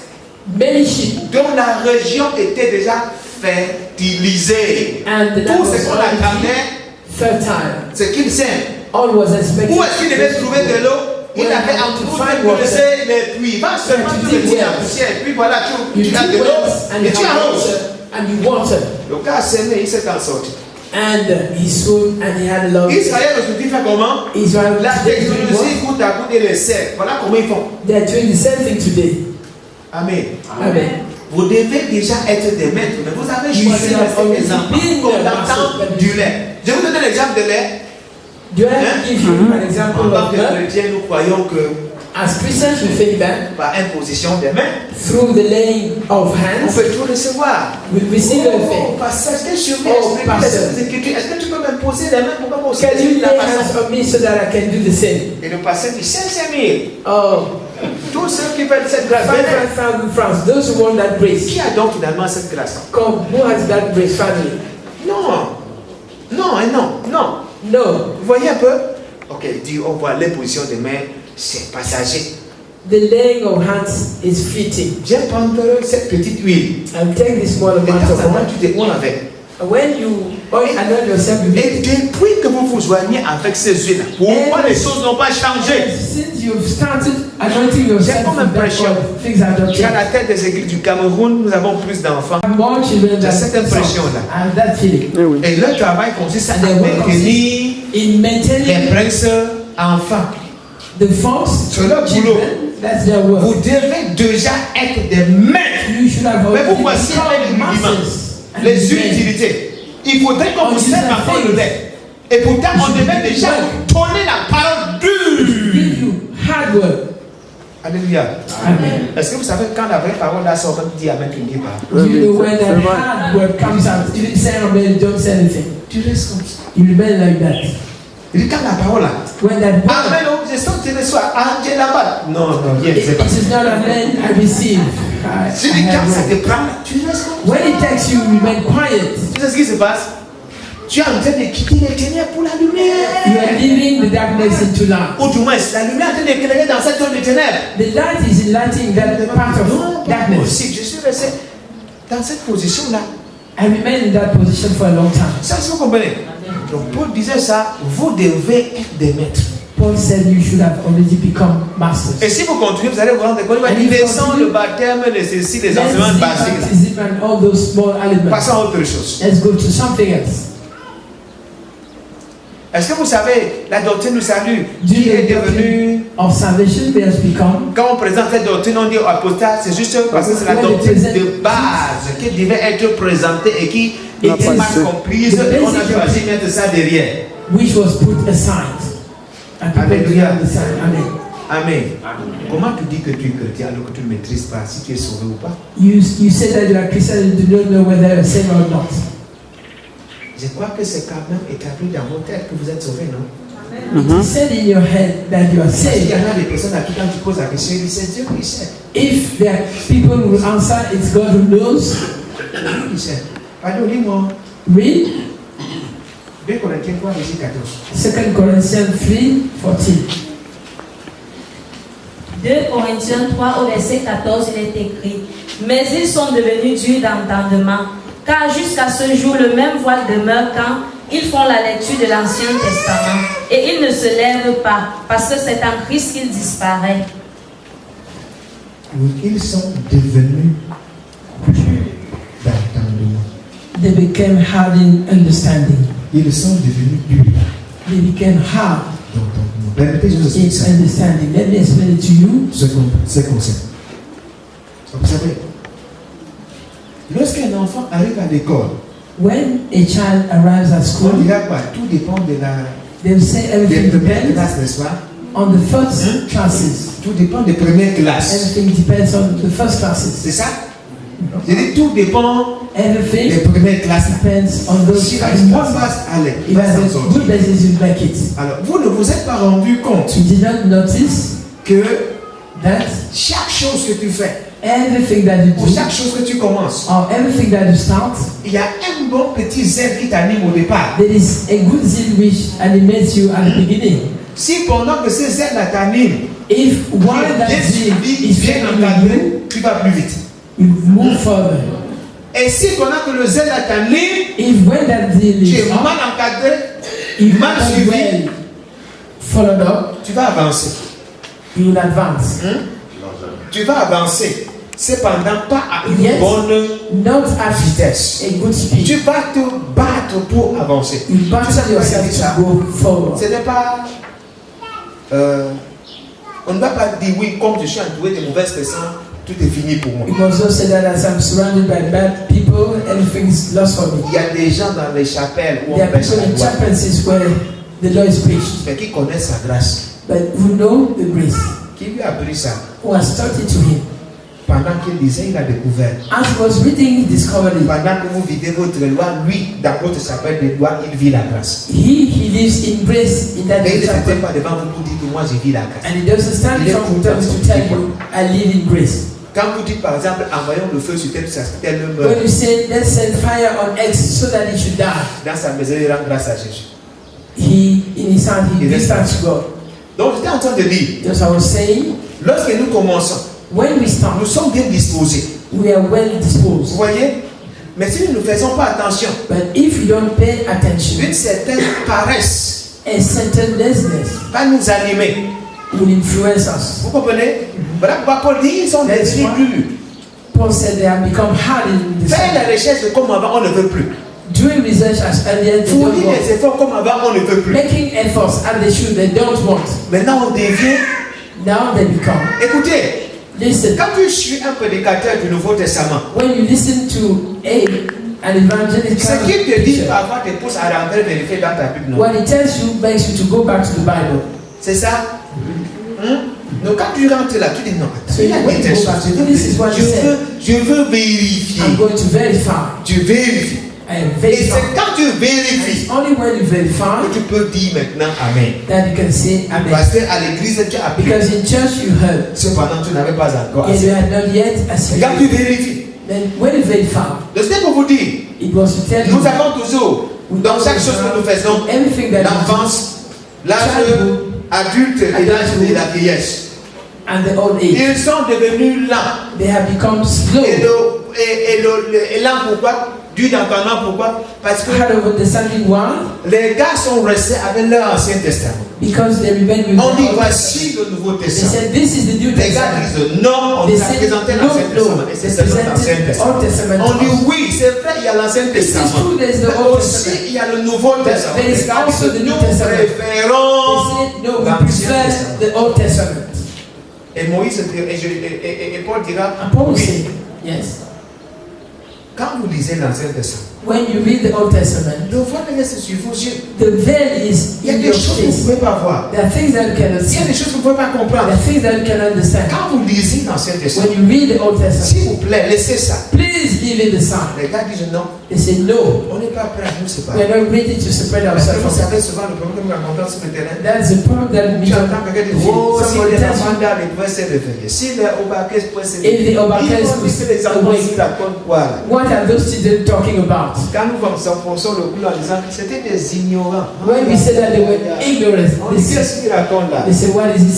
Many sheep, dont la région était déjà fertilisée. and the land Tout was ce qu'on already attendait, fertile. c'est qu'il sème. All was expected. Où est-ce qu'il devait trouver de l'eau? Il Well, avait to en find train de water. laisser les puits. Va seulement To tu le dig dis la wells. poussière et puis voilà, You tu as dig de l'eau wells and et you tu have arroses. water and you water. Le gars a semé, il s'est en sorti. And he sowed and he had a lot. Israël aujourd'hui fait comment? Israel La today is doing technologie what? coûte à coûte et les serres. Voilà comment ils font. They are doing the same thing today. Amen. Amen. Vous devez déjà être des maîtres, mais vous avez You choisi should have de rester des already enfants been comme the dans le temps masters. du lait. Je vais vous donner l'exemple de lait. Do I have to give you an En example tant of que that? chrétiens, nous croyons que As Christians, we think that par imposition des mains, through the laying of on hands, peut tout recevoir. we receive Oh, everything. pasteur, est-ce que je Oh, vais expliquer pasteur. les Écritures? Est-ce que tu peux m'imposer les mains pour que moi aussi Can je you dise la lay façon? hands on me so that I can do the same? Et le pasteur dit 500 000. Oh, Tous ceux qui veulent cette grâce, venez. 500,000 francs. Those who want that grace. Qui a donc finalement cette grâce? Come, who has that grace, family? Non. Non, et non, non. No. Vous voyez un peu? Ok, dit, on voit l'imposition des mains, c'est passager. The laying of hands is fitting. Viens prendre cette petite huile. I'll take this small De amount temps of en temps, oil. tu te oules avec. When you anoint yourself with Et depuis que vous vous joignez avec ces huiles, pourquoi les choses n'ont pas changé? Since you've started anointing J'ai yourself comme with that l'impression oil, things are not qu'à la changing. tête des églises du Cameroun, nous avons plus d'enfants. More children J'ai than cette impression-là. I have that feeling. Eh oui. Et leur travail consiste à And their work maintenir In maintaining les princes enfants. the false C'est leur boulot. children, that's their work. Vous devez déjà être des maîtres. You should have Mais vous already voici avec les become rudiments, masters. And les men. utilités. Il faudrait qu'on vous On serve dit la encore le faith. lait. Et pourtant, on devait déjà donner la parole dure. Give you hard work. Alléluia. Amen. Est-ce que vous savez quand la vraie parole là sort, on dit Amen, tu ne dis pas. Do you know Oui, when c'est that vrai. hard word comes out? You say amen, don't say anything. Tu restes comme ça. You remain like that. Il dit quand la parole là. When that word, Amen, oh, je sens que tu reçois. Angela là-bas. Non, non, viens, it c'est pas ça. is not amen, I receive. Je dis quand ça te prend là, tu restes comme ça. When it takes you, remain quiet. Tu sais ce qui se passe? Tu es en train de quitter les ténèbres pour la You lumière. are leaving the darkness into light. Ou du moins, la lumière est en train d'éclairer dans cette zone de ténèbres. The light is enlightening that part Non, of darkness. aussi, je suis resté dans cette position-là. I remained in that position for a long time. Ça, si vous comprenez. Donc, Paul disait ça, vous devez être des maîtres. Paul said you should have already become masters. Et si vous continuez, vous allez vous rendre compte, il va descendre le baptême, ceci, les Let's enseignements see basiques. là. baptism and all those small elements. Passons à autre chose. Let's go to something else. Est-ce que vous savez, la doctrine du salut, Do qui you est know the devenue, doctrine of salvation we has become? quand on présente cette doctrine, on dit apostat, c'est juste parce que c'est la When they doctrine present- de base qui devait être présentée et qui N'a était pas mal été. comprise. The On a basic choisi de mettre ça derrière. Which was put aside. And people Alléluia. do understand. Amen. Amen. Comment tu dis que tu es chrétien alors que tu ne maîtrises pas si tu es sauvé ou pas? You say that you are Christian and you do not know whether you're saved or not. Je crois que c'est quand même établi dans vos têtes que vous êtes sauvés, non? It is said in your head that you are Parce qu'il y saved. en a des personnes à qui quand tu poses la question, ils disent c'est Dieu qui sait. If there are people who will answer, it's God who knows. Dieu qui sait. Pardon, lis-moi. Read 2 Corinthiens 3, verset 14. 2 Corinthians 3:14. 2 Corinthiens 3 au verset 14, il est écrit: mais ils sont devenus durs d'entendement, car jusqu'à ce jour le même voile demeure quand ils font la lecture de l'Ancien Testament, et ils ne se lèvent pas, parce que c'est en Christ qu'il disparaît. Oui, ils sont devenus d'entendement. They became hard in understanding. Ils sont devenus durs They became hard d'entendement. Permettez, je vous explique in ça. understanding. Let me explain it to you. Ce concept. Vous savez, lorsqu'un enfant arrive à l'école, When a child arrives at on school, dira quoi? Tout dépend de la they'll say des everything premières depends classes, n'est-ce pas? on the first classes. Tout dépend des premières classes. Everything depends on the first classes. C'est ça? Je dis tout dépend des Everything premières classes. depends on those Si la first bonne classes. base allait, If va I s'en have sortir. good basis, you make it. Alors, vous ne vous êtes pas rendu compte You did not notice que that chaque chose que tu fais, everything that you pour do, chaque chose que tu commences, or everything that you start, il y a un bon petit zèle qui t'anime au départ. there is a good zeal which animates you at the beginning. Si pendant que ce zèle t'anime, If while that bien zeal suivi, is bien filling you, encadré, tu vas plus vite. you move further. Et si pendant que le zèle t'anime, If when that zeal tu is es up, mal encadré, if mal not suivi, well followed up, tu vas avancer. you will advance. Tu vas avancer. Cependant, pas à une Yes. bonne Not at vitesse. a good speed. Tu vas te battre pour avancer. You Tu sais battle pourquoi je dis ça? yourself to go forward. Ce n'est pas. On ne va pas dire oui, comme je suis entouré de mauvaises personnes, tout est fini pour moi. You must not say that as I'm surrounded by bad people, everything is lost for me. Il y a des gens dans les chapelles où There on are prêche people la in loi, chaplaincies where the law is preached, mais qui connaissent sa grâce. but who know the grace, Qui lui a appris ça? who has taught it to him. Pendant qu'il lisait, il a découvert. As he was reading, he discovered it. Pendant que vous videz votre loi, lui, dans votre chapelle de loi, il vit la grâce. He lives in grace in that Mais il ne se chapel. tient pas devant vous pour dire que moi je vis la grâce. And he doesn't stand Il est from content time de to tell vivre. you, I live in grace. Quand vous dites par exemple, envoyons le feu sur tel When meurt, you say, let's send fire on X so that he should die, dans sa maison, il rend grâce à Jésus. in his hand, he He gives doesn't- thanks to God. Donc j'étais en train de dire, Just I was saying, lorsque nous commençons, when we start, nous sommes bien disposés. we are well Vous disposed. voyez, Mais si nous ne faisons pas attention, But if you don't pay attention, une certaine paresse a certain laziness va nous animer. will influence us. Vous comprenez? Voilà pourquoi Paul dit ils sont des durs. Paul said they have become hard in the Faire sight. la recherche comme avant, on ne veut plus. Doing research as earlier, they don't Fournir want. des efforts comme avant, on ne veut plus. Making efforts as they should, they don't want. Maintenant, on devient. Now they become. Écoutez, Listen, quand tu suis un prédicateur du Nouveau Testament, when you listen to an evangelical ce qu'il te dit preacher, parfois te pousse à rentrer vérifier dans ta Bible. Non? what he tells you makes you to go back to the Bible. C'est ça? Donc quand tu rentres là, tu dis non. So Il y a when des you go choses. back to this is what he said. Je veux vérifier. I'm going to verify. Tu vérifies. I am Et verify. c'est quand tu And vérifies it's only when you verify que tu peux dire maintenant Amen. that you can say Amen. Parce qu'à l'église, tu as appris. Because in church you heard, Cependant, tu n'avais pas encore and you assez. had not yet Et quand tu assimilated. vérifies, Then when you verify, c'est pour vous dire, it was to tell nous you avons toujours, dans chaque chose que nous faisons, everything that you l'enfance, l'âge adulte et l'âge de la vieillesse. do and the old age, Ils sont devenus lents. they have become slow. Et lents pourquoi? Dû d'entendement pourquoi? Parce que Hard of understanding why? les gars sont restés avec leur Ancien Testament. Because they remain with On dit the Old Testament. voici le Nouveau They Testament. said this is the New Les gars Testament. disent non, on They nous a said présenté no, l'Ancien Testament. no. Et They c'est seulement l'Ancien presented the Testament. Old Testament. On dit to us. oui, c'est vrai, il y a l'Ancien This is Testament. true, there's the Mais Old aussi, Testament. il y a le Nouveau Testament. there is Les gars also disent, the New nous Testament. préférons They said no, we l'Ancien prefer Testament. the Old Testament. Et Moïse et Paul dira, And Paul will oui, say, yes. quand vous lisez l'Ancien Testament, When you read the Old Testament, le voile reste sur vos yeux. the veil is Il y a in des your choses que vous ne face. pouvez pas voir. There are things that you cannot Il y a see. des choses que vous ne pouvez pas There comprendre. are things that you cannot understand. Quand vous lisez l'Ancien Testament, When you read the Old Testament, s'il vous plaît, laissez ça. please leave it aside. Les gars disent non, They say no. on n'est pas prêt à nous We séparer. are not ready to separate Parce que ourselves vous from savez souvent le problème que nous rencontrons sur le terrain. That's the problem that we Tu entends quelqu'un dire, oh, si somebody les tells enfants you, d'âme pouvaient se réveiller, si les Obakès pouvaient se if the réveiller, Obakès ils vont dire que les enfants awake, ici racontent quoi là? what are those children talking about? Quand nous enfonçons le boulot en disant que c'était des ignorants. When we say that they were ignorant, On they dit say, qu'est-ce qu'ils racontent là? what is it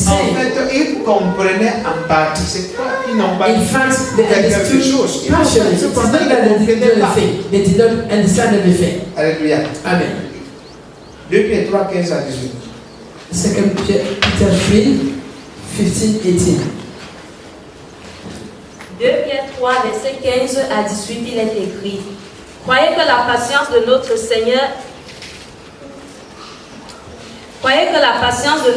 En saying? fait, ils comprenaient en partie. C'est pas qu'ils n'ont pas In fact, they fait quelque understood chose. Ils partially. It's not cependant, that ils they ne didn't comprenaient do pas. anything. They did not understand everything. Alléluia. Amen. 2 Pierre 3, 15 à 18. 2 Peter 3, 15, 18. 2 Pierre 3, verset 15 à 18, il est écrit: Croyez que la patience de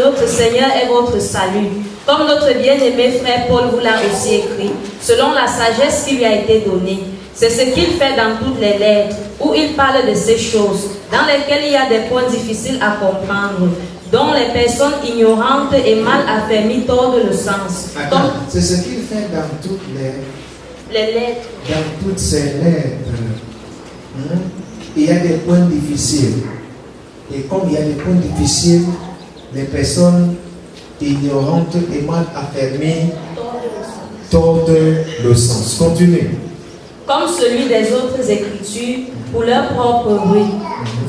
notre Seigneur est votre salut. Comme notre bien-aimé frère Paul vous l'a aussi écrit, selon la sagesse qui lui a été donnée. C'est ce qu'il fait dans toutes les lettres, où il parle de ces choses, dans lesquelles il y a des points difficiles à comprendre, dont les personnes ignorantes et mal affermies tordent le sens. Comme C'est ce qu'il fait dans toutes les lettres. dans toutes ces lettres. Il y a des points difficiles. Et comme il y a des points difficiles, les personnes ignorantes et mal affermies tordent le sens. Continue. Comme celui des autres Écritures, pour leur propre bruit.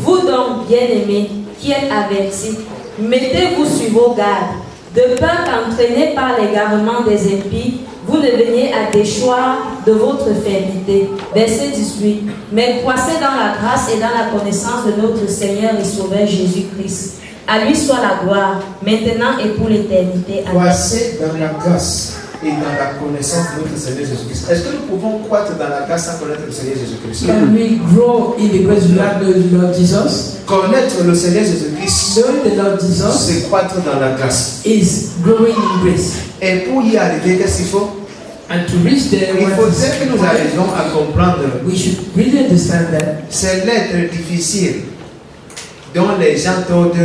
Vous donc, bien-aimés, qui êtes avertis, mettez-vous sur vos gardes, de peur qu'entraînés par l'égarement des impies, vous ne veniez à déchoir de votre faiblité. Verset 18. Mais croissez dans la grâce et dans la connaissance de notre Seigneur et Sauveur Jésus-Christ. À lui soit la gloire, maintenant et pour l'éternité. Amen. Croissez dans la grâce et dans la connaissance de notre Seigneur Jésus-Christ. Est-ce que nous pouvons croître dans la grâce sans connaître le Seigneur Jésus-Christ? Can we grow in the grace without knowing the Lord Jesus? Connaître le Seigneur Jésus-Christ, Knowing the Lord Jesus c'est croître dans la grâce. is growing in grace. Et pour y arriver, qu'est-ce qu'il faut? And to reach there, Il what faut is que nous required, arrivions à comprendre we should really understand that ces lettres difficiles dont les gens tordent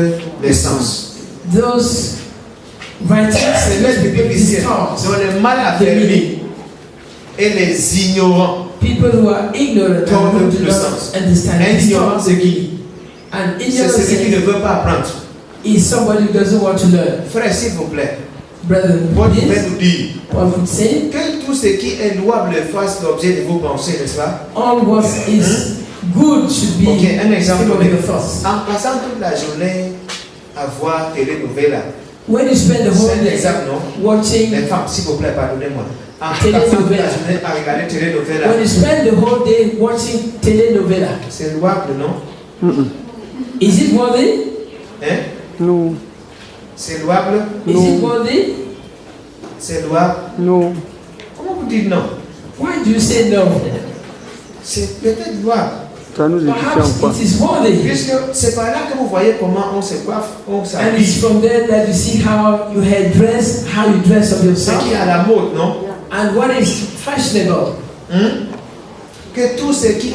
les sens. those writings, Ces lettres difficiles dont les mal affermis et les ignorants. people who are ignorant and who do le not sens. understand Un this ignorant, talk. c'est qui? And C'est ignorance celui qui ne veut pas apprendre. is somebody who doesn't want to learn. Frère, s'il vous plaît, Brother, Paul pouvait please, nous dire Paul would say, que tout ce qui est louable fasse l'objet de vos pensées, n'est-ce pas? all what is good should be Ok, un exemple. of your thoughts. En passant toute la journée à voir télé-novelas, When you spend the whole c'est un day exemple, non? watching, Les femmes, s'il vous plaît, pardonnez-moi. En Télé-novela. passant toute la journée à regarder télé-novelas, when you spend the whole day watching telenovela. C'est louable, non? Is it worthy? Hein? Non. C'est louable? Is it worthy? C'est louable? Non. Comment vous dites non? Why do you say no? C'est peut-être louable. Ça nous édifie en quoi? Perhaps it is worthy. Puisque c'est par là que vous voyez comment on se coiffe, on And it's s'habille. from there that you see how you head dress, how you dress of Ce yourself, qui est à la mode, non? and what is fashionable. Que tout ce qui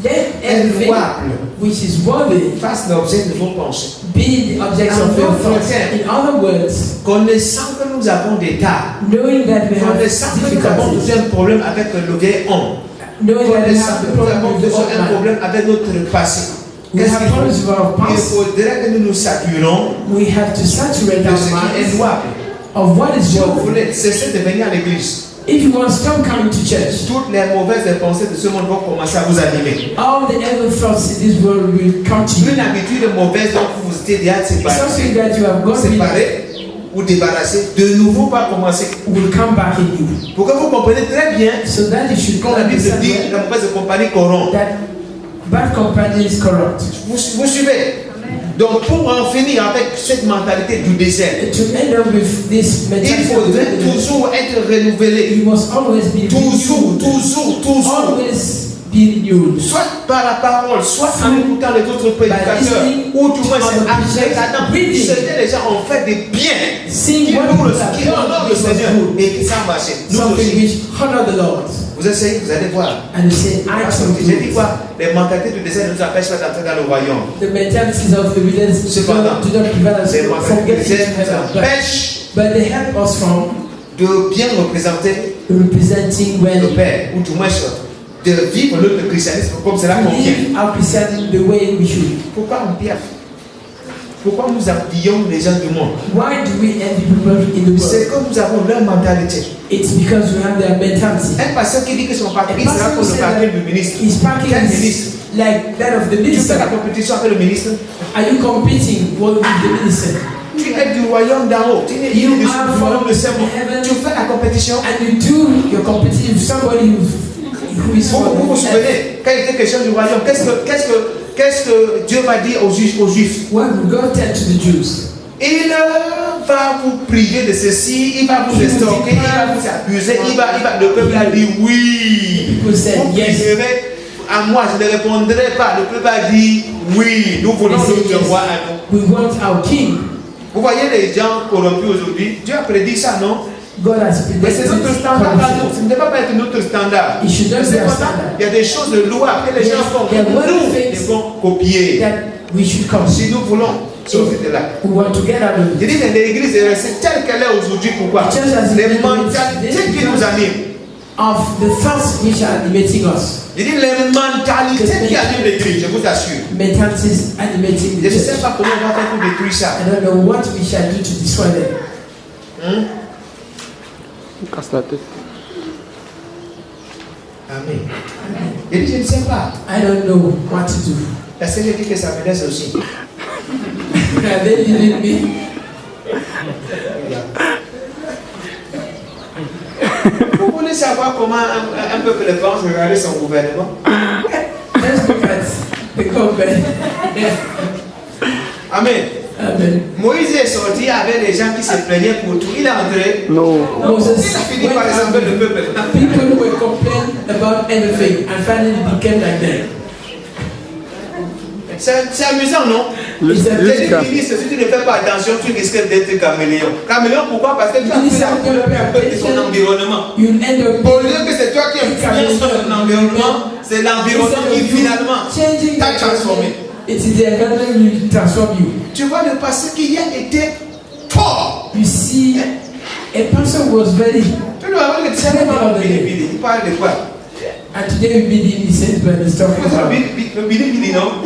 Let est everything louable which is worthy fasse l'objet de vos pensées. be the object of your thoughts. In other words, Connaissant que nous avons des tas, knowing that we have connaissant que nous avons difficulties, un problème avec le vieil homme, knowing that we connaissant have que the nous problem avons with the old un man, problème avec notre passé, we qu'est-ce have qu'il faut? problems with our Il past, faudrait que nous nous saturons we have to saturate de our ce qui est minds louable. of what is Si vous worthy. voulez cesser de venir à l'église, If you want to stop coming to church, toutes les mauvaises pensées de ce monde vont commencer à vous animer. all the evil thoughts in this world will come to you. Une habitude mauvaise dont vous vous étiez déjà It's something séparé, that you have got rid of séparé ou débarrassé, de nouveau va commencer. will come back in you. Pour que vous compreniez très bien, So that you should quand la Bible understand dit la mauvaise compagnie corrompt, that bad company is corrupt. vous suivez. Donc pour en finir avec cette mentalité du désert, To end up with this il mentality, faudrait toujours être renouvelé. you must always be Toujours, renewed. toujours. Always be renewed. Soit par la parole, soit en écoutant les autres prédicateurs, ou du moins c'est en regardant ce que les gens ont fait de bien, qui honorent le Seigneur et qui ça marche. Nous Something aussi. which honor the Lord. Vous essayez, vous allez voir. And you say, I can J'ai dit do it. quoi? Les mentalités du désert ne nous empêchent pas d'entrer dans le royaume. The mentalities of the wilderness do Cependant, not prevent us les from mentalités du getting désert to nous heaven. empêchent But they help us from de bien représenter representing le when Père, ou du moins de vivre notre christianisme comme cela we convient. live our Christianity the way we should. Pourquoi on pierre? Pourquoi nous appuyons les gens du monde? Why do we envy people in the C'est world? que nous avons leur mentalité. It's because we have their mentality. Un pasteur qui dit que son parti A sera pastor comme who le said parti that du ministre. his parking Quel is ministre? like that of the Tu fais la minister. compétition avec le ministre. Are you competing with the minister? Tu es du royaume d'en haut. Tu es You du are royaume from de Sermon. heaven. Tu fais la compétition. And you do your competition with somebody who is Vous from vous heaven. souvenez, quand il était question du royaume, qu'est-ce que Dieu va dire aux Juifs? What will God tell to the Jews? Il va vous priver de ceci, il va vous estorquer, il va vous abuser, le peuple a dit oui. People said Vous yes. prierez à moi, je ne répondrai pas. Le peuple a dit oui, nous voulons They said notre yes. roi à nous. We want our king. Vous voyez les gens corrompus aujourd'hui, Dieu a prédit ça, non? God has Mais c'est predicted notre this standard, corruption. ce ne doit pas être notre standard. It should not be our Cependant, standard. il y a des choses louables que les gens font, que There were nous things devons copier. That we should come. Si nous voulons sortir de là. We want to get out of Je it. dis que l'église est restée telle qu'elle est aujourd'hui. Pourquoi? Just as Les it is mentalités qui nous animent. Of the thoughts which are animating us. Je dis les mentalités qui animent l'église, je vous assure. Mentalities animating Je the ne sais church. pas comment on va faire pour détruire ça. I don't know what we shall do to destroy them. On casse la tête. Amen. Je dis je ne sais pas. I don't know what to do. La Seigneur dit que ça me laisse aussi. Are they leaving me? Vous voulez savoir comment un peuple de France regarde son gouvernement? Let's look at the government. Amen. Amen. Moïse est sorti avec des gens qui se plaignaient pour tout. Il est entré. Non. Moses Il a fini went par out. ressembler le peuple. People were complaining about everything and finally became like them. C'est amusant, non? Jusqu'à. Les ministres, si tu ne fais pas attention, tu risques d'être caméléon. Caméléon, pourquoi? Parce que tu as pris un peu de ton environnement. You'll end up Au lieu que c'est toi qui influences ton environnement, c'est l'environnement qui finalement changing t'a transformé. It is the environment will transform you. Tu vois le passé qui a été fort. You see, a person was very, Tu dois avoir le discernement. Il parle de quoi? and today we believe he said when he's talking about Le bili, non?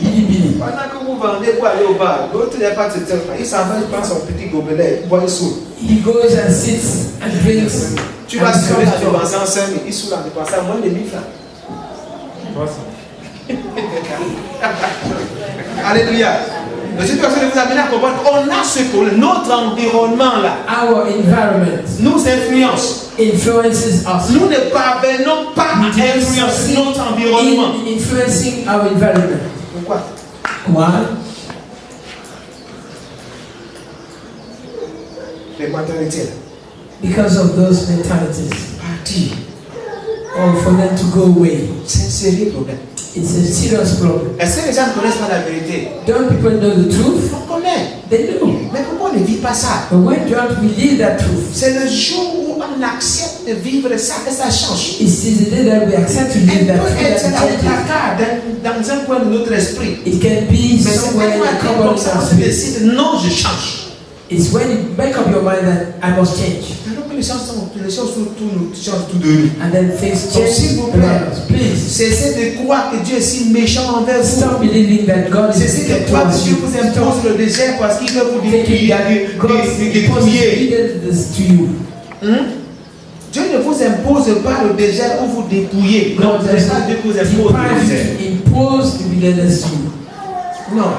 Billy. Pendant que vous vendez pour aller au bar, l'autre n'est pas de tête. Il s'en va, il prend son petit gobelet, il boit, il saoule. He goes and sits and drinks. Tu vas and sauver la comes home. dépense en 5 000, il saoule en dépensant moins de 1000 francs. Alléluia. Je suis personne de vous amener à comprendre. On a ce problème. Notre environnement là. Our environment Nous influence. influences us. Nous ne parvenons pas à influencer notre environnement. In influencing our environment. Pourquoi? Why? Les mentalités là. Because of those mentalities. Partir. Or for them to go away. C'est un sérieux problème. It's a serious problem. Est-ce que les gens ne connaissent pas la vérité? Don't people know the truth? On connaît. They do. Mais pourquoi on ne vit pas ça? But when don't we live that truth? C'est le jour où on accepte de vivre ça que ça change. It's the day that we accept to Elle live that peut truth être that là au changes. placard, dans un coin de notre esprit. It can be Mais c'est somewhere in quand the on common comme ça, on se spirit. décide, non, je change. It's when you make up your mind that I must change. Alors que les choses changent tout de nous. And then things Donc, s'il change vous plaît, around us. Please cessez de croire que Dieu est si méchant envers vous. stop believing that God is Cessez de wicked croire que towards Dieu you. vous impose le désert parce qu'il veut vous Thinking that God dépouiller. imposes this to you. Dieu ne vous impose pas le désert pour vous dépouiller. Non, God ce does n'est pas not Dieu qui vous impose le deprive désert. you to impose the wilderness to you. Non,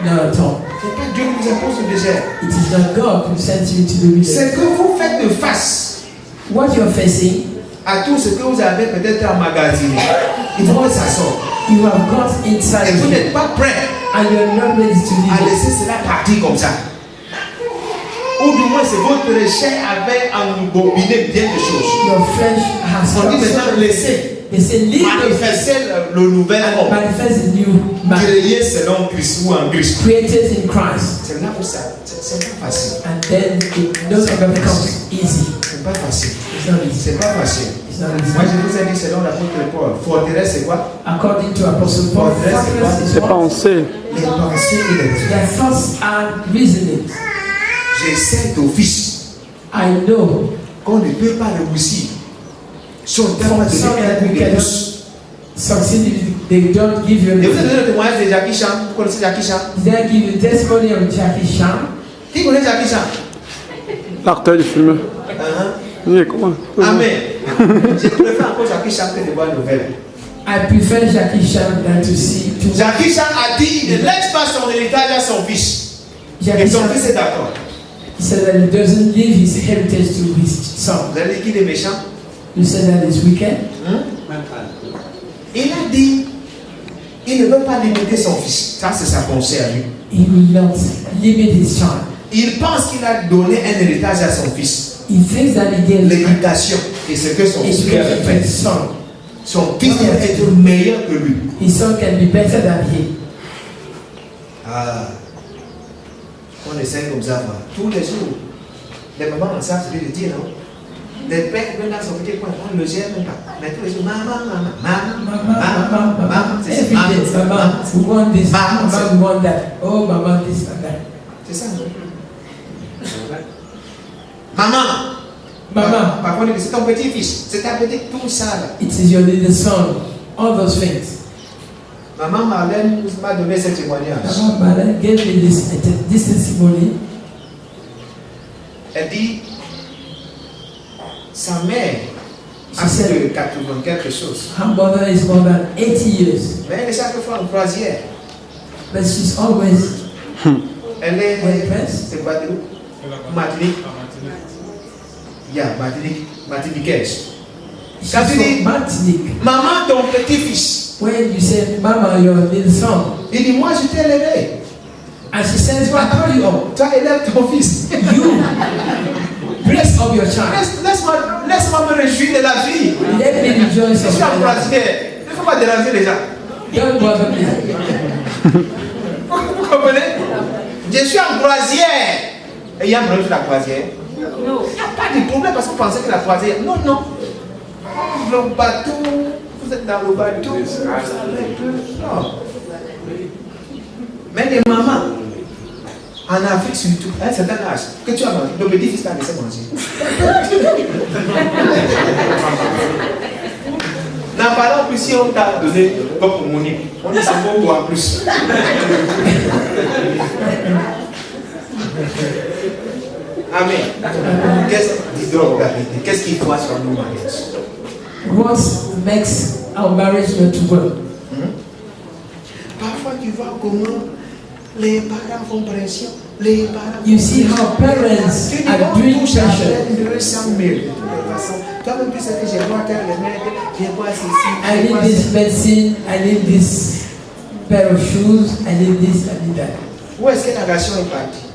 Not at all. ce n'est pas Dieu qui vous impose le désert. It is not God who sends you to the C'est wilderness. que vous faites de face What you're facing, à tout ce que vous avez peut-être emmagasiné. Il faut que ça sorte. you have got inside Et vous you, n'êtes pas prêt and you're not ready to à leave it. laisser cela partir comme ça. Ou du moins, c'est votre chair avait embobiné bien des choses. Your flesh has On dit got maintenant so- laisser They say leave the flesh manifester le nouvel and homme. manifest the new man Créé selon Christ ou en Christ. created in Christ. C'est là où ça, c'est pas facile. And then it no longer becomes easy. C'est pas facile. It's not easy. C'est pas facile. It's not Moi, easy. je vous ai dit selon l'apôtre Paul, forteresse, c'est quoi? According to Apostle Paul, fortress is C'est what? pensé. Les pensées et les Their thoughts are reasoning. J'essaie d'office I know qu'on ne peut pas réussir. Sont tellement de some that we cannot succeed if they don't give you Et vous avez anything. donné le témoignage de Jackie Chan. Vous connaissez Jackie Chan? Did I give you testimony of Jackie Chan? Qui connaît Jackie Chan? L'acteur du film. Oui, comment? Amen. Je préfère encore Jackie Chan que de voir nouvelle. I prefer Jackie Chan than to see to Jackie Chan a dit il ne laisse pas son héritage à son fils. Et Jackie son Chan. fils est d'accord. He said that he doesn't leave his heritage to his son. Vous avez dit qu'il est méchant? You said that is wicked. Il a dit il ne veut pas limiter son fils. Ça, c'est sa pensée à lui. He will not limit his child. Il pense qu'il a donné un héritage à son fils. He thinks that he gave L'éducation et ce que son fils a education to his fait. son. Son fils doit être meilleur que lui. His son can be better than him. Ah. On essaie comme ça, voilà. Tous les jours. Les mamans en savent ce que je dis, non? Les pères viennent dans son petit coin, on ne le gère même pas. Mais tous les jours, maman, c'est ça. Every day, Mama, we want this, Mama, Mama, we want that. Oh, Mama, this and that. C'est ça, non? Maman. Mama, Par contre, c'est ton petit-fils. C'est ta petite, tout ça, là. it is your little son. All those things. Maman Marlène m'a donné ce témoignage. Mama Marlene gave me this testimony. Elle dit, sa mère a She plus said de 80 quelque chose. her mother is more than 80 years, Mais elle est chaque fois en croisière. but she's always Elle est, impressed. c'est Guadeloupe, Martinique. Yeah, Martiniquaise. She's Quand tu dis, from Martinique. maman, ton petit-fils. When you say, Mama, your little son, Il dit, moi, je t'ai élevé. and she says, I told you, Toi, élève ton fils. you bless up your child. Laisse-moi me réjouir de la vie. Let me rejoice Je of suis en my life. croisière. Il ne faut pas déranger les gens. Don't bother me. Vous comprenez? Je suis en croisière. Et il y a un problème sur la croisière. Il n'y a pas de problème parce qu'on pensait que la croisière. Non, non. Le bateau, vous êtes dans le bateau, vous savez que. Non. Mais les mamans, en Afrique surtout, à un certain âge, que tu as mangé, le petit-fils t'a laissé manger. N'en parlons plus si on t'a donné votre monnaie. On dit c'est beaucoup en plus. Amen. Dis-donc la vérité. Qu'est-ce qu'il faut sur nos mariages? What makes our marriage not to work? Parfois tu vois comment Les parents font pression. Les parents. You see how parents Tu dis, are on doing touche à pressure. peine 200 000. De toute façon, toi-même, tu sais que j'ai bois tel remède, j'ai bois ceci. I need this medicine, I need this pair of shoes, I need this, I need that. Où est-ce que la ration est partie?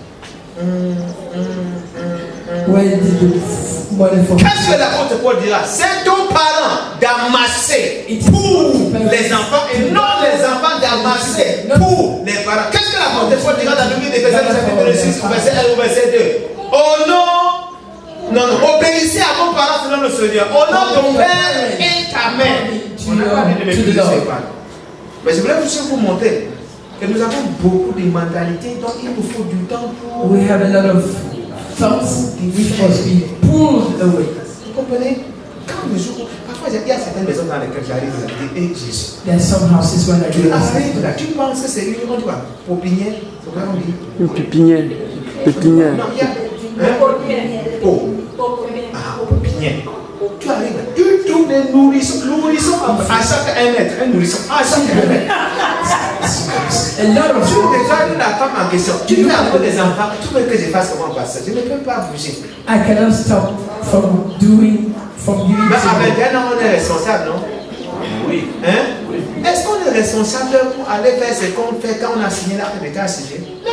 Where did the money for? Qu'est-ce que l'apôtre Paul dira? C'est aux parents d'amasser pour les enfants et non les enfants d'amasser pour les parents. Qu'est-ce que l'apôtre Paul dira dans le livre d'Éphésiens chapitre 6 verset 1 au verset 2? Oh non, non, non, obéissez à vos parents selon le Seigneur. Honore ton père et ta mère. On n'a pas dit de mépriser ses parents. Mais je voulais juste vous montrer que nous avons beaucoup de mentalités, donc il nous faut du temps pour. We have a lot of thoughts which must be pulled away. Vous comprenez? Quand le jour, parfois il y a certaines maisons dans lesquelles j'arrive à dire, et Jésus. There are some houses when I Tu do this. arrives là, tu penses que c'est une, on dit quoi? Popinière, c'est quoi on dit? Une pépinière. Pépinière. Non, il y a. Oh. Ah, popinière. Tu arrives là, tu trouves des nourrissons à chaque 1 mètre, un nourrisson à chaque 1 mètre. A lot of Tu regardes la femme en question, tu veux avoir des enfants, tu veux que je fasse comment passer? Je ne peux pas bouger. I cannot stop from giving. Mais avec un an, on est responsable, non? Oui. Hein? Est-ce qu'on est responsable pour aller faire ce qu'on fait quand on a signé l'acte de cas signé? Non,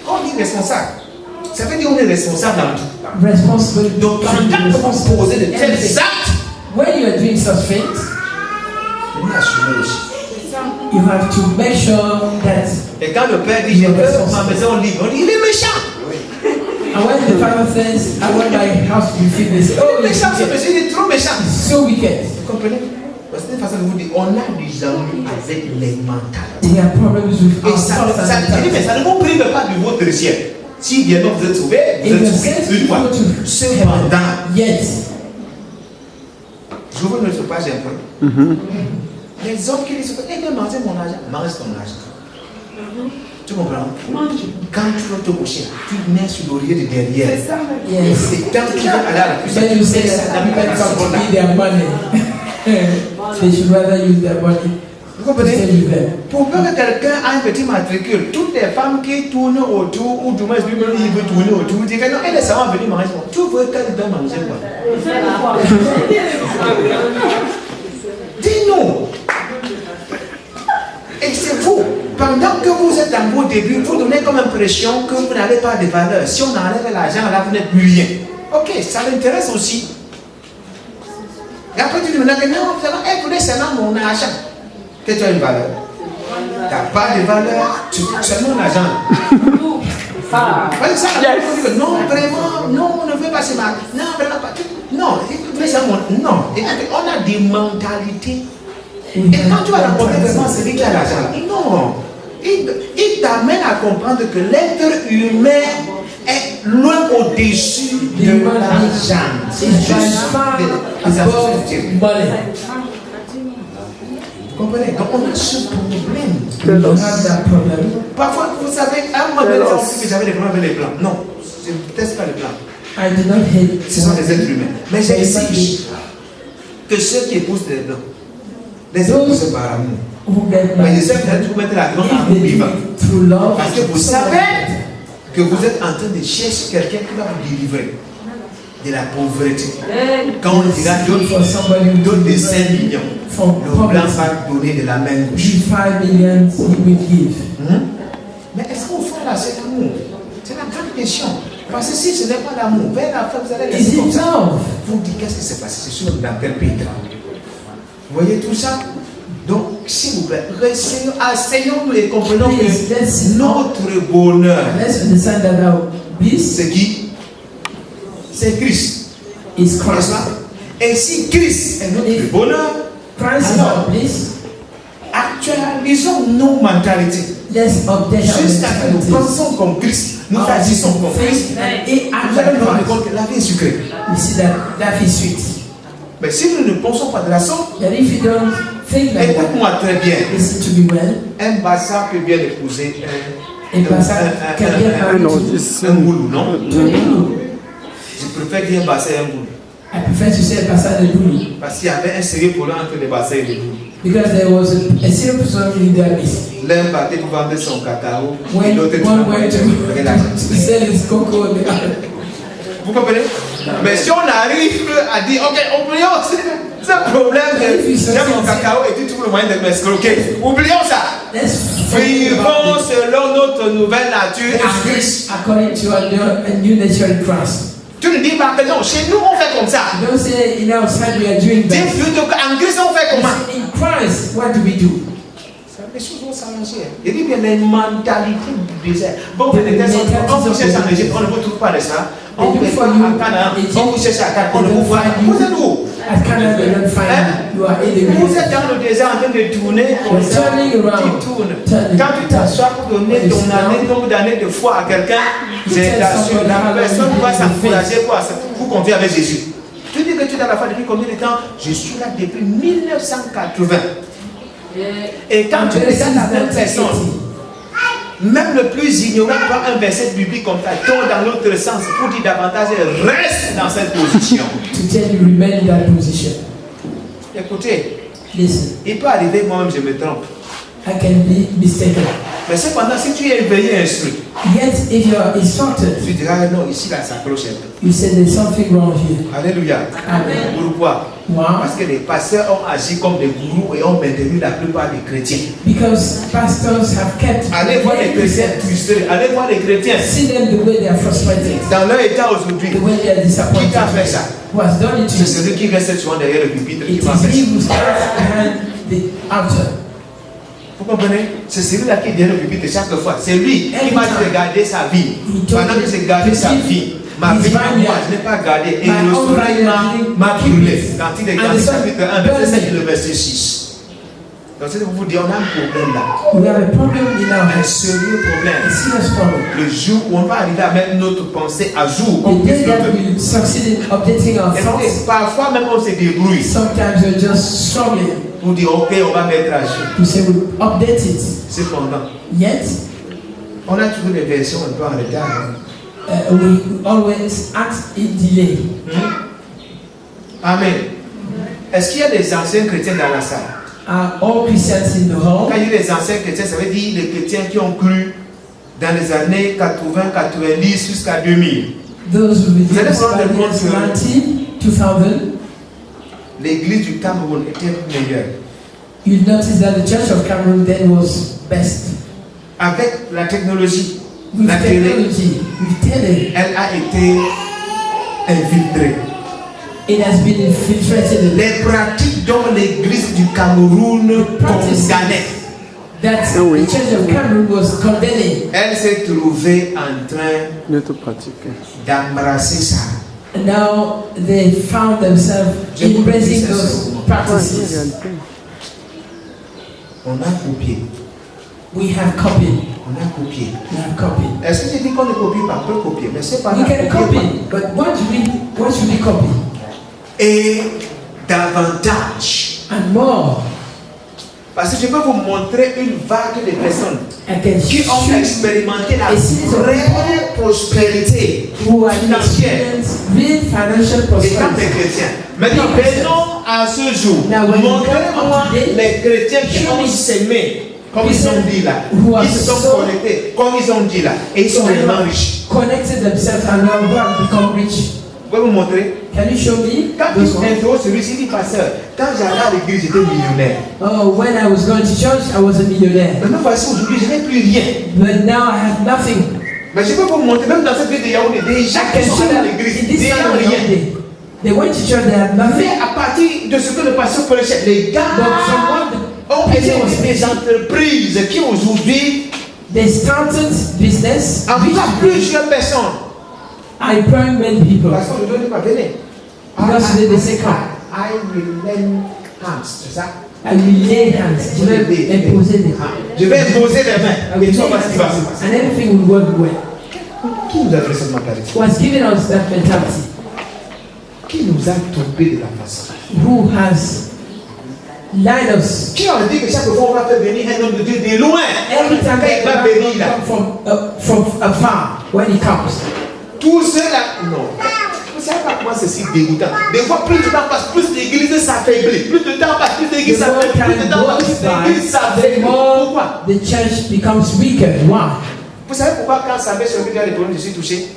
on dit responsable. Ça veut dire qu'on est responsable dans tout. Responsible. Donc, quand on pose de tels actes, when you are doing such things, on est assumé aussi. you have to make sure that. Et quand le père dit, je veux ma maison libre, on dit, il est méchant. And when the father says, I want my house to be filled, they say, oh, Il est méchant, ce monsieur, il est trop méchant. so wicked. Vous comprenez? Parce que c'est une façon de vous dire, on a des amis avec les mentalités. They have problems with Et ça, mais ça ne vous prive pas de votre ciel. Si bien vous êtes sauvé, vous in êtes the sauvé sense une you fois. go to Cependant, yet, j'ouvre notre page un peu. Les hommes qui disent, eh bien, mangez mon argent, mange ton argent. Tu comprends? Quand tu vas te coucher, tu mets sur l'oreiller de derrière. yes. Et quand tu vas aller à la cuisine, When you say ça that n'a pas people de come to seconde. give their money, they should rather use their money Vous to comprenez? stay with them. Pour peu que quelqu'un a un petit matricule, toutes les femmes qui tournent autour, ou du moins lui-même il veut tourner autour, dit que non, elle est seulement venue manger. Tu veux qu'elle doit manger quoi? Dis-nous. Et c'est vous, pendant que vous êtes dans vos débuts, vous donnez comme impression que vous n'avez pas de valeur. Si on enlève l'argent, là, vous n'êtes plus rien. Ok, ça l'intéresse aussi. Et après, tu dis maintenant que non, elle voulait seulement mon argent. Que tu as une valeur. Tu n'as pas de valeur, tu seulement l'argent. Voilà ça, non, vraiment, non, on ne veut pas se marier. Non, vraiment pas. Non, mais ça, non. Écoutez, on a des mentalités. Et quand tu vas rencontrer vraiment celui qui a l'argent, non, il t'amène à comprendre que l'être humain est loin au-dessus de l'argent. C'est juste far des above affaires. money. Vous comprenez? Donc on a ce problème. We don't have that problem. Parfois, vous savez, à un moment donné, que j'avais des problèmes avec les blancs. Non, je ne déteste pas les blancs. I do not hate. Ce sont des êtres humains. Mais j'exige que ceux qui épousent les blancs, les épousent par amour. Who get Mais je married, sais que vous mettez la grande if amour they do vivant. it through love, Parce que vous savez que vous êtes en train de chercher quelqu'un qui va vous délivrer de la pauvreté. Quand on dira for somebody who donne des 5 millions, from le blanc poverty, va donner de la main gauche. give 5 million, he will give. Mais est-ce qu'au fond là c'est l'amour? C'est la grande question. Parce que si ce n'est pas l'amour, vers la fin vous allez Is rester comme it ça. love? Vous dites qu'est-ce qui s'est passé? C'est sûr dans quel pays? Vous voyez tout ça? Donc, s'il vous plaît, asseyons-nous et comprenons Please, let's que notre bonheur, let's understand that our bliss c'est qui? C'est Christ. is N'est-ce Christ. pas? Et si Christ est notre bonheur, Christ is alors our bliss. actualisons nos mentalités. Let's update our Jusqu'à ce que nous mentalities. pensons comme Christ, nous Our agissons comme Christ. faith and Nous allons nous rendre act like compte que la vie est sucrée. Christ. We see that life is sweet. Mais si nous ne pensons pas de la sorte, That if you don't think like that, écoute-moi très bien. listen to me well. Un bassa peut bien épouser A bassa can get married to un goulou, non? a Bulu. Je préfère dire un bassa et un goulou. I prefer to say a bassa than Bulu. Parce qu'il y avait un sérieux problème entre les bassins et les goulous. Because there was a serious person in their midst. L'un partait pour vendre son cacao, et When l'autre one went to to sell his cocoa, the other. Vous comprenez? Mais si on arrive à dire, ok, oublions c'est un problème, j'aime mon cacao et tu trouves le moyen de m'escroquer. Oublions ça. Vivons selon notre nouvelle nature en Christ. According to a new nature in Christ. Tu ne dis pas que non, chez nous on fait comme ça. Don't say in outside we are doing Dis that. plutôt qu'en Christ on fait comment? In Christ, what do we do? Les choses vont s'arranger. Il dit bien les mentalités bizarres. Bon, on vous cherche en Égypte, on ne vous trouve pas de ça. On vous cherche à Canaan, on vous cherche à Canaan, on ne vous voit pas. Vous êtes où? At Canaan, they don't find you. You are in the Vous êtes dans le désert en train de tourner comme ça. Tu tournes. Quand tu t'assois pour donner ton année, nombre d'années de foi à quelqu'un, c'est t'assure, la personne va s'encourager pour confier avec Jésus. Tu dis que tu es dans la foi depuis combien de temps? Je suis là depuis 1980. Et quand tu regardes la même personne, même le plus ignorant voit un verset biblique comme ça, tourne dans l'autre sens pour dire davantage, reste dans cette position. To tell you, remain in that position. Écoutez, Listen, il peut arriver, moi-même je me trompe. I can be mistaken. Mais cependant, si tu es éveillé et instruit, Yet, if you are instructed, tu diras non, ici là ça cloche un peu. you say there's something wrong here. Alléluia. Amen. Pourquoi? Wow. Parce que les pasteurs ont agi comme des gourous et ont maintenu la plupart des chrétiens. Because pastors have kept. Allez voir les chrétiens frustrés, allez voir les chrétiens See them the way they are frustrated, dans leur état aujourd'hui. the way they are Qui disappointed. t'a fait ça? Who has done it to C'est you? celui qui reste souvent derrière le pupitre qui It m'a is fait he ça. who stands behind the altar. Vous comprenez? C'est celui-là qui est derrière le pupitre chaque fois. C'est lui qui m'a dit de garder sa vie. Pendant que j'ai gardé sa vie, ma vie, moi, je n'ai pas gardé. Et le soleil m'a brûlé. Quand il est gardé, chapitre 1, verset 5 et le verset 6. Donc, c'est pour vous dire, on a un problème là. We have a problem in our Un heads. sérieux A problème. serious problem. Le jour où on va arriver à mettre notre pensée à jour, on The day puisse that notre... we succeed in updating our Et thoughts, parfois même on se débrouille sometimes we're just struggling pour dire, ok, on va mettre à jour. to say we update it. Cependant, Yet, on a toujours des versions un peu en retard. we always act in delay. Amen. Est-ce qu'il y a des anciens chrétiens dans la salle? Are all Christians in the hall? Quand il y a des anciens chrétiens, ça veut dire les chrétiens qui ont cru dans les années 80, 90 jusqu'à 2000. Those who Vous allez believe prendre by le compte years que 2000, l'église du Cameroun était meilleure. you notice that the Church of Cameroon then was best. Avec la technologie, With la télé, technology, with tele, elle a été infiltrée. it has been infiltrated. Les pratiques dont l'église du Cameroun condamnait, That oui. the Church of Cameroon was condemning. elle s'est trouvée en train Notre pratique. d'embrasser ça. And now they found themselves embracing those practices. On a copié. We have copied. On a copié. We have copied. Est-ce que j'ai dit qu'on ne copie pas? On peut copier, mais c'est pas We la can copier. copy, but what should we copy? Et davantage. And more. Parce que je peux vous montrer une vague de personnes I can qui ont show expérimenté la a series of vraie prospérité who are financière experiencing real financial étant des prosperity. chrétiens. Maintenant, venons à ce jour. Now, when you Montrez-moi come today, les chrétiens qui show ont me s'aimé, comme ils ont dit là, who are qui se sont so connectés, comme ils ont dit là, et ils sont vraiment riches. Connected themselves and now go and become rich. Vous pouvez vous montrer? Can you show me Quand those tu ones? interroges celui-ci, dit pasteur, quand j'allais à l'église, j'étais millionnaire. Oh, when I was going to church, I was a millionaire. Maintenant, voici aujourd'hui, je n'ai plus rien. But now I have nothing. Mais je peux vous montrer, même dans cette ville de Yaoundé, des gens I qui can sont show allés à that l'église, in this des gens town rien. Yaoundé. They went to church, they had Mais nothing. à partir de ce que le pasteur prêchait, les gars But from what ont the été preacher was des entreprises qui aujourd'hui they started business, emploient plusieurs personnes. I employ many people. Parce que je ne dois pas venir. Because they say come. I will lend hands, c'est ça? I will lay hands. Je vais imposer des mains. Je vais imposer les mains. I will Et tu vas lay voir ce qui va se hands. passer. And everything will work well. Qui nous a fait cette mentalité? Who has given us that mentality? Qui nous a trompés de la façon? Who has lied us? Qui a dit que chaque fois on va faire venir un homme de Dieu de loin? Every time Quand il va that venir là. come from afar when he comes. Tout cela, non. savez pas comment c'est si dégoûtant. Des fois, plus de temps passe, plus l'église s'affaiblit. Plus de temps passe, plus l'église s'affaiblit. Plus de temps passe, plus l'église s'affaiblit. Pourquoi? The church becomes weaker. Why? Vous savez pourquoi quand ça met sur le des problèmes, je suis touché?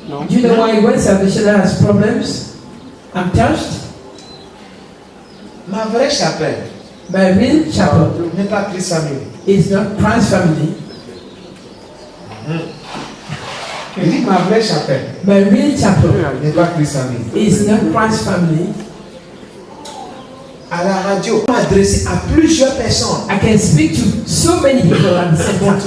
No. Do you know why when salvation has problems, I'm touched? Ma vraie chapelle, My real chapel n'est pas Christ Family. is not Christ family. Je dis ma vraie chapelle My real chapel n'est pas Christ Family. is not Christ family. À la radio, on m'adresser à plusieurs personnes. I can speak to so many people at the same time.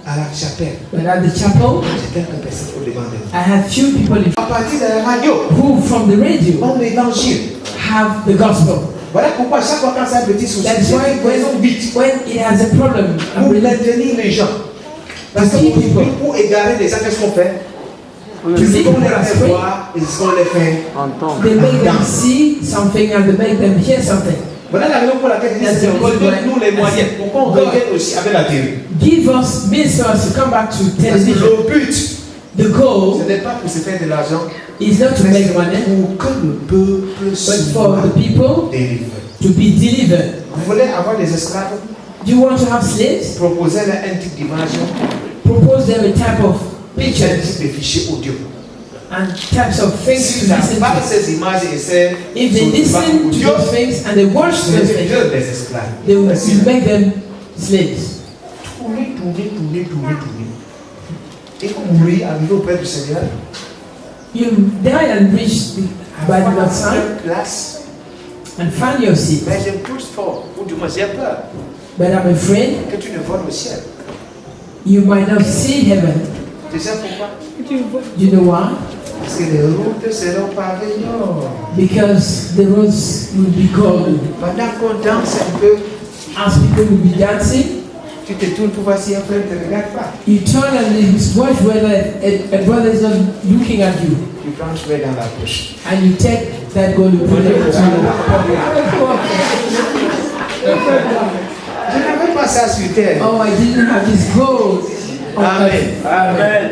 À la chapelle, But at the chapel, j'ai quelques personnes au devant de moi. I have few people À partir de la radio, who from the radio on l'évangile. have the gospel. Voilà pourquoi chaque fois quand ça a un petit souci, That's why raison vite when it has a problem, pour maintenir les gens. Parce que pour égarer les gens, qu'est-ce qu'on fait? to Ce make qu'on them les fait astray, voir et ce qu'on les fait. they make them see something and they make them hear something. Voilà la raison pour laquelle je dis donne-nous les moyens pour qu'on revienne aussi avec la télé. Give us ministers to come back to Parce que television. le but, The goal ce n'est pas pour se faire de l'argent, is not to mais make c'est money, pour que le peuple but soit for the people délivré. to be delivered. Vous voulez avoir des esclaves? Do you want to have slaves? Proposez-leur un type d'image, Propose them a type of un pictures type de fichier audio. and types of things Si to ça listen parle to. ces images et ces If they listen to those things and they watch c'est those things, des esclaves. they will make them slaves. Tourner. Et vous mourrez, arriver auprès du Seigneur. You die and reach by the Lord's side Place. and find your seat. Mais j'ai plus fort. Ou du moins, j'ai peur But I'm afraid que tu ne voles au ciel. you might not see heaven. Tu sais pourquoi? Do you know why? Parce que les routes seront pavées. Because the roads will be cold. Pendant qu'on danse un peu, As people will be dancing, tu te tournes pour voir si un frère ne te regarde pas. you turn and you watch whether a brother is not looking at you. Tu prends le jouet dans la poche. And you take that gold and put it into your pocket. Je n'avais pas ça sur terre. Oh, I didn't have this gold. on Amen. earth. Amen.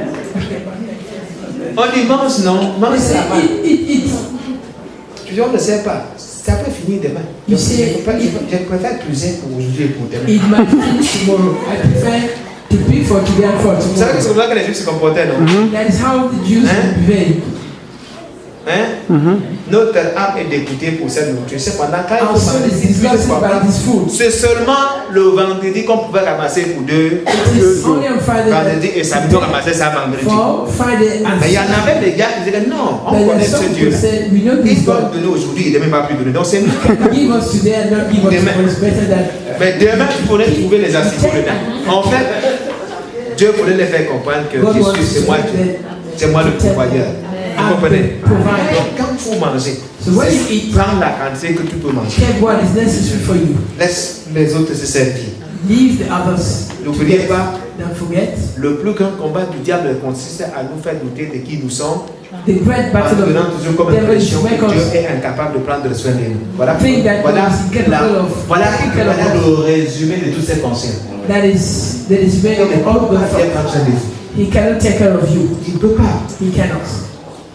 On dit mange non, mange They say, ça. eat. Tu dis on ne sait pas. Ça peut finir demain. You Donc, say, je préfère plus pour aujourd'hui et pour demain. It might finish tomorrow. I prefer to be for today and for Vous savez que c'est tomorrow. comme ça que les Juifs se comportaient, non? That is how the Jews behave. Hein? Notre âme est dégoûtée pour cette nourriture. C'est pendant quand il Our faut soul manger is plusieurs disgusted fois par by this food. C'est seulement le vendredi qu'on pouvait ramasser pour deux. It is only on Friday Vendredi et samedi, on ramassait ça vendredi. for Friday and Mais il y en Saturday. avait des gars qui disaient non, on But connaît then some ce people Dieu-là. say, we know Il this va God. donner aujourd'hui, il ne même pas plus donner. Donc c'est nous. Give us today and not give us Demain. tomorrow. It's better than. Mais demain, il faudrait trouver les assises dedans. En fait, Dieu voulait les faire comprendre que God wants Jésus, to c'est moi, c'est moi le pourvoyeur. Vous comprenez? Provide. Donc quand il faut manger, So when you eat, prends la quantité que tu peux manger. take what is necessary for you. Laisse les autres se servir. Leave the others. N'oubliez pas, Don't forget. le plus grand combat du diable consiste à nous faire douter de qui nous sommes, The great en battle nous donnant of toujours comme the devil is impression to make que Dieu us est incapable de prendre soin de nous. Voilà, think that voilà, God is incapable of voilà taking care of le résumé de tous ces conseils. that is made Il ne of all peut pas the bien prendre soin de vous. He cannot take care of you. Il ne peut pas. He cannot.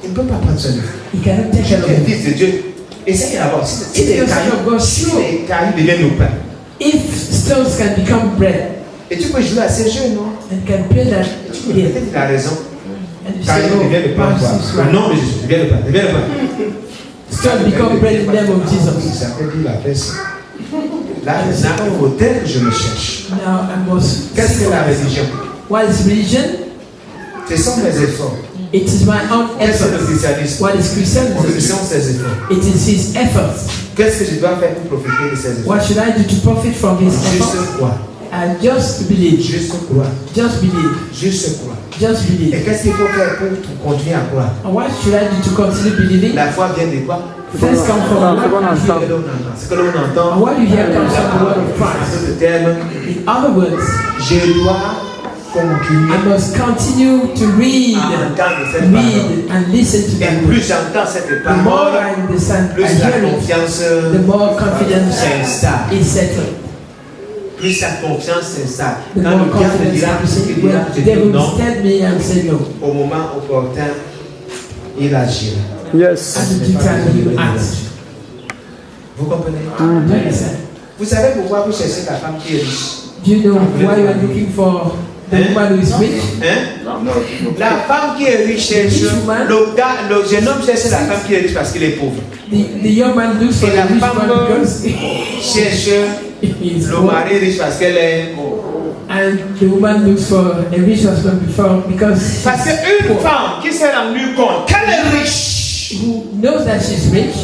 Il ne peut pas prendre soin de vous. He cannot take Tu care of es you. fils de Dieu. Essaye d'avoir. Si If les you're son of God, si sure. les cailloux deviennent nos pains. If stones can become bread Et tu peux jouer à ces jeux, non? and can play that Tu peux game, peut-être il a raison. and you say, Caillou devient le oh, pain. perhaps he's Au right. nom de Jésus, devient le pain. Devient le pain. Stone become bread in the name of Jesus. Ça fait dire la personne. Là, maintenant, il faut tel que je me cherche. Now I must. Qu'est-ce que la religion? What is religion? Ce sont mes efforts. It is my own Qu'est-ce que le effort. christianisme? What is Ce Christianism? sont ses efforts. It is his efforts. Qu'est-ce que je dois faire pour profiter de ces efforts? What should I do to profit from his efforts? Juste croire. And just believe. Juste croire. Just believe. Juste croire. Just Et believe. qu'est-ce qu'il faut faire pour continuer à croire? And what should I do to continue believing? La foi vient de quoi? First come from C'est bon, what Ce you que hear. l'on entend. Ce que l'on And entend. what you hear comes from the word of En Christ. d'autres termes, In other words, je dois continuer I must continue to read, à entendre cette parole. read and listen to Et that plus word. j'entends cette The more parole, I understand, plus I la hear it, confiance the more confidence s'installe. is settled. Plus la confiance s'installe. The Quand more le diable confidence dira I tout ce receive. qu'il dira, When je the dis devil non. tell me and say no. Au moment opportun, il agira. Yes. At the time he will act. Vous comprenez? Vous savez pourquoi vous cherchez la femme qui est riche? Do you know why you are looking for the woman who is rich? La femme qui est riche cherche, le jeune homme cherche la femme qui est riche parce qu'il est pauvre. The young man looks for Et the la rich femme man because cherche he's le poor. mari riche parce qu'elle est pauvre. And the woman looks for a rich husband because Parce qu'une femme qui s'est rendue compte qu'elle est riche who knows that she's rich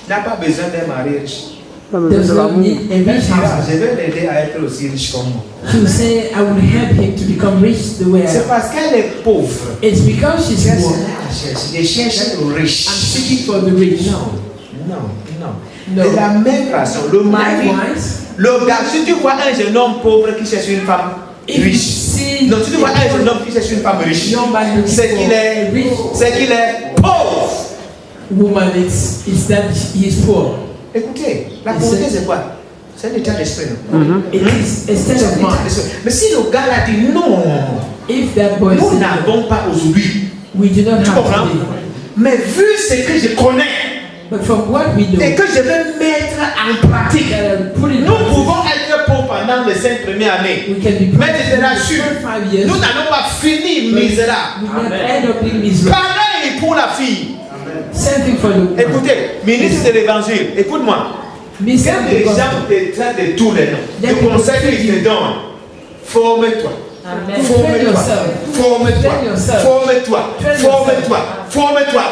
n'a pas besoin d'un mari riche. does not need a Elle rich dira, husband. je vais l'aider à être aussi riche comme moi. She will say, I will help him to become rich the way I C'est am. parce qu'elle est pauvre It's because she's qu'elle poor. se cherche le riche. I'm seeking for the rich. Non. No. De la même façon, le mari, Likewise, le gars, si tu vois un jeune homme pauvre qui cherche une femme if you riche, see non, si tu vois un jeune homme qui cherche une femme riche, young man looking c'est for qu'il a est, rich c'est qu'il est pauvre. woman, it's that he is poor. Écoutez, la pauvreté c'est quoi? C'est un état d'esprit. It is a C'est state un of état mind. d'esprit. Mais si le gars l'a dit non, If that boy nous said, n'avons pas aujourd'hui. we do not Tu have comprends? today, Mais vu ce que je connais but from what we know, et que je vais mettre en pratique, put it nous pouvons être pauvres pendant les 5 premières années. we can be Mais je te rassure, 5 years. nous n'allons pas finir misérables. We will end up being miserable. Pareil pour la fille. Same thing for the woman. Écoutez, ministre de l'évangile, écoute-moi. Minister Quand of les the gens gospel, te traitent de tous les noms, Then le conseil qu'ils te donnent, forme-toi. Amen. train yourself. Forme-toi. Train yourself. Forme-toi. Train Forme-toi. Forme-toi.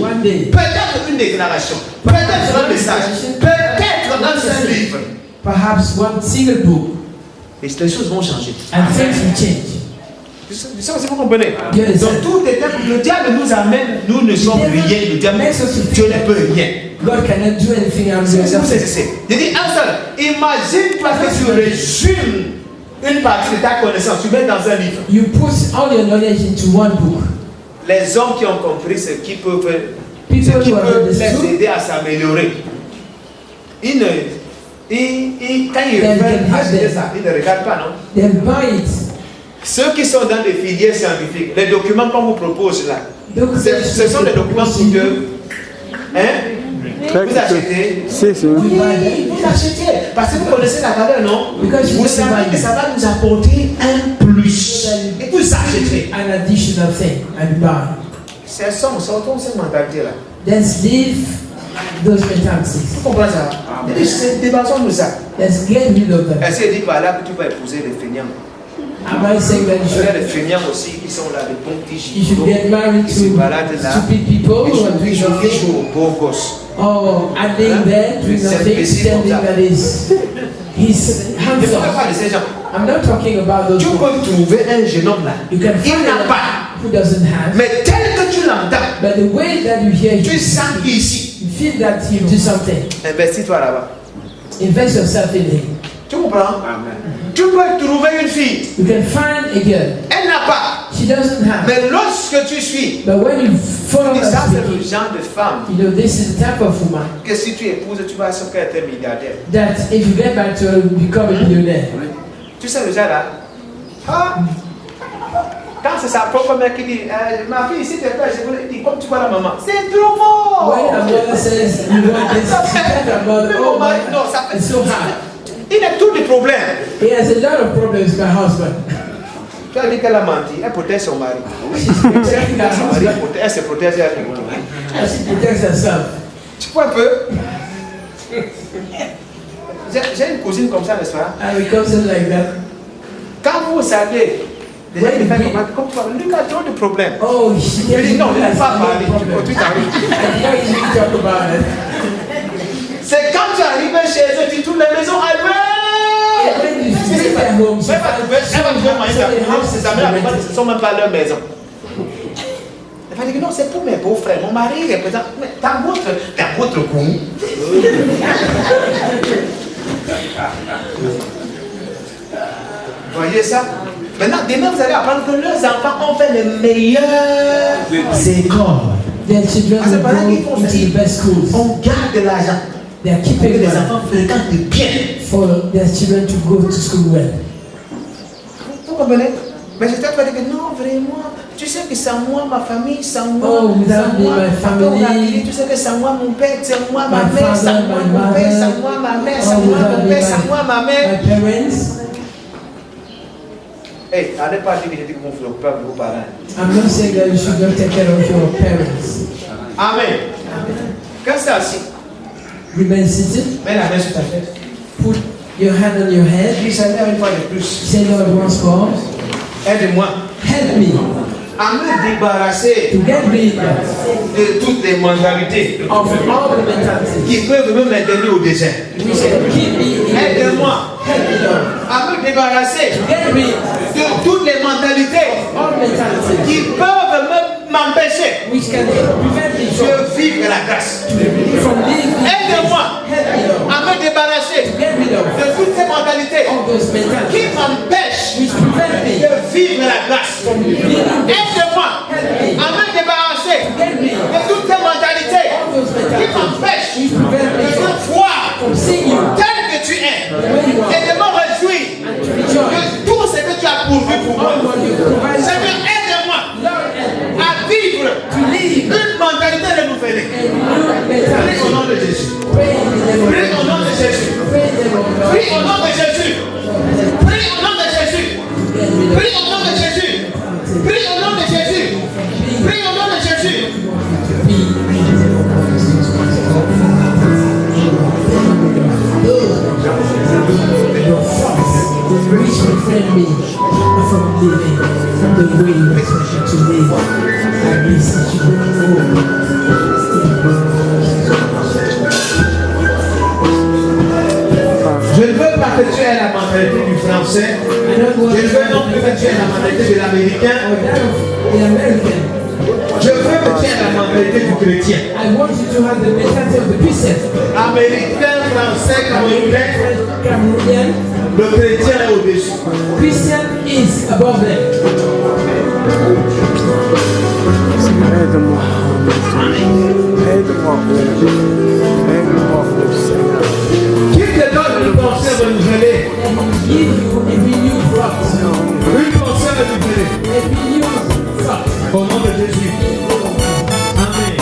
One day. Peut-être une déclaration. Peut-être un message. Peut-être un seul livre. Perhaps one single book, Et les choses vont changer. and things will change. Je sais pas si vous comprenez. Yes. Dans tout état, le diable nous amène, nous ne sommes rien. Le diable, Dieu ne peut rien. God cannot do anything else. C'est ce que c'est. Je dis un seul. Imagine-toi que tu résumes une partie de ta connaissance, tu mets dans un livre. You put all your knowledge into one book. Les hommes qui ont compris ce qui peut People who have les understood, aider à s'améliorer. Quand ils Then veulent can acheter have ça, ils ne regardent pas, non? then buy it. Ceux qui sont dans des filières scientifiques, les documents qu'on vous propose là, ce sont des documents coûteux. Hein? Vous achetez. Vous achetez. Parce que vous connaissez la valeur, non? Vous savez que ça va nous apporter un plus. Et vous achetez. An additional thing and buy. Sortons cette mentalité-là. Let's leave those mentalities. Vous comprenez ça? Débattons de ça. Let's get rid of them. Est-ce qu'il dit par là que tu vas épouser les feignants? Am I saying that Il y a des feignants aussi qui sont là, des bons petits you should get married qui se to baladent là. stupid people who are doing Ils nothing? jouent au beau gosse. Or are they there doing C'est nothing, imbécile standing comme ça. that is he's Je ne parle handsome? pas de ces gens. I'm not talking about those Tu people. peux trouver un jeune homme là. You can Il find n'a a pas. who doesn't have, Mais tel que tu l'entends, but the way that you hear tu him, sens ici. you feel that he do something. Investis-toi là-bas. Invest yourself in it. Tu comprends? Tu peux trouver une fille. You can find a girl. Elle n'a pas. She doesn't have. Mais lorsque tu suis, But when you follow her ça c'est le speaking, genre de femme you know, this is the type of woman que si tu épouses, tu vas être un milliardaire. that if you get back to her, you become a millionaire. Tu sais déjà là? Ah. Quand c'est sa propre mère qui dit, ma fille, s'il te plaît, je voulais dire, comme tu vois la maman, c'est trop fort! When a mother says you want this, you tell your mother, oh my, Non, ça fait it's so hard. Il a tous les problèmes. He has a lot of problems with my husband. Tu as dit qu'elle a menti, elle protège son mari. She's protecting her Son mari, husband. elle se protège elle-même. And she protects herself. Tu vois un peu? J'ai une cousine comme ça, n'est-ce pas? And it comes in like that. Quand vous savez, déjà Ouais, il fait oui. comme tu vois, lui il a trop de problèmes. Oh, she Je dis non, il ne has faut pas no parler. problem. Tu t'arrives. I don't even talk about it. C'est quand tu arrives chez eux, tu trouves la maison à And when you stay at home, she Elle va trouver moyen d'appeler ses amis avec moi, ce ne sont même pas leur maison. Elle va dire non, c'est pour mes beaux-frères. Mon mari représente. Mais t'as votre goût. Voyez ça? Maintenant, demain, vous allez apprendre que leurs enfants ont fait les meilleures écoles. their children Ah, c'est will pas là qu'ils go font into ceci. the best schools. On garde de l'argent They are pour que keeping les money enfants fréquentent bien. for their children to go to school well. Vous comprenez? Mais j'étais à dire que non, vraiment, Tu sais que c'est moi, ma famille, c'est moi, Oh, vous avez ma famille. tu sais que c'est moi, mon père, c'est moi, ma My mère, c'est father, moi, my mon père, c'est mother. moi, ma mère, c'est Oh, moi, vous mon avez père, c'est moi, ma mère. my parents. Hey, allez pas dire que j'ai dit que mon frère, pas vos parents. I'm not saying that you should not take care of your parents. Amen. Quand c'est assis, Remain seated. mets la main sur ta tête. Put your hand on your head. Dis Seigneur une fois de plus. Say, Lord, once more, Aide-moi help me à me débarrasser to get rid de toutes les mentalités of all the mentalities qui peuvent me maintenir au désert. which can keep me in the Aide-moi Help me, Lord. à me débarrasser Get rid de toutes les mentalités of all mentalities qui peuvent m'empêcher which can prevent me de vivre la grâce. from living. Aide-moi Help me, Lord. à me débarrasser Get rid of de toutes ces mentalités all those qui mentalities m'empêchent which prevent me de vivre la grâce. from living. Aide-moi Help me. à me débarrasser Get rid de toutes ces mentalités of all those qui mentalities m'empêchent which prevent de me te voir from seeing you tel que tu es the way you et are de me réjouir and to rejoice. de tout ce que tu as pourvu pour moi. All what you provide. Seigneur, aide-moi Lord, help me à vivre to live une mentalité renouvelée. a new Prie au mentality. nom de Jésus. Pray in the name of Prie au nom de Jésus. Pray in the name of God. Prie au nom de Jésus. Prie au nom de Jésus. Prie au nom de Jésus. Prie au nom de Jésus. Prie au nom de Jésus. Which prevent me from living the way you expect me to live. I beseech Je ne veux pas que tu aies la mentalité du français. you. I don't Je want ne veux non plus que tu aies la mentalité de l'américain. or that of the American. Je veux que tu aies la mentalité du chrétien. I want you to have the mentality of the Christian. Américain, français, camerounais, Cameroonian le chrétien est au-dessus. Christian is above them. Aide-moi. Aide-moi. Aide-moi, Seigneur. Qui te donne une pensée renouvelée? And give you a renewed thought. Une pensée renouvelée. A renewed thought. Au nom de Jésus. Amen.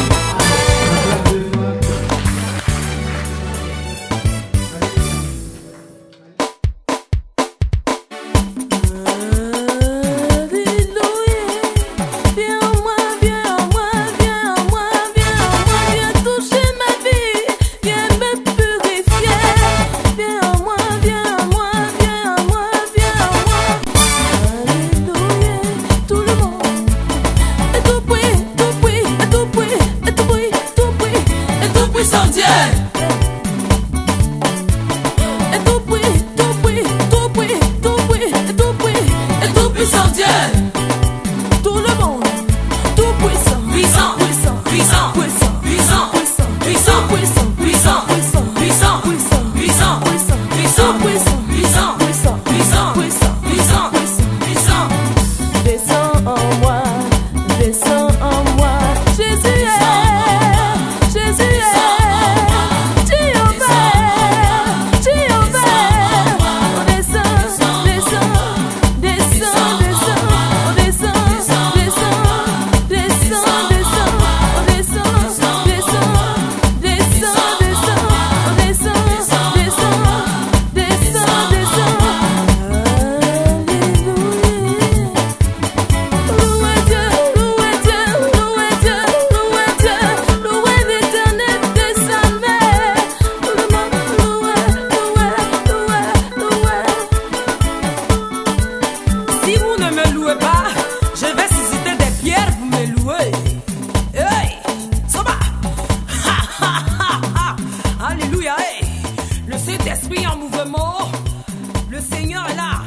Alléluia, hey. Le Saint-Esprit en mouvement, le Seigneur est là.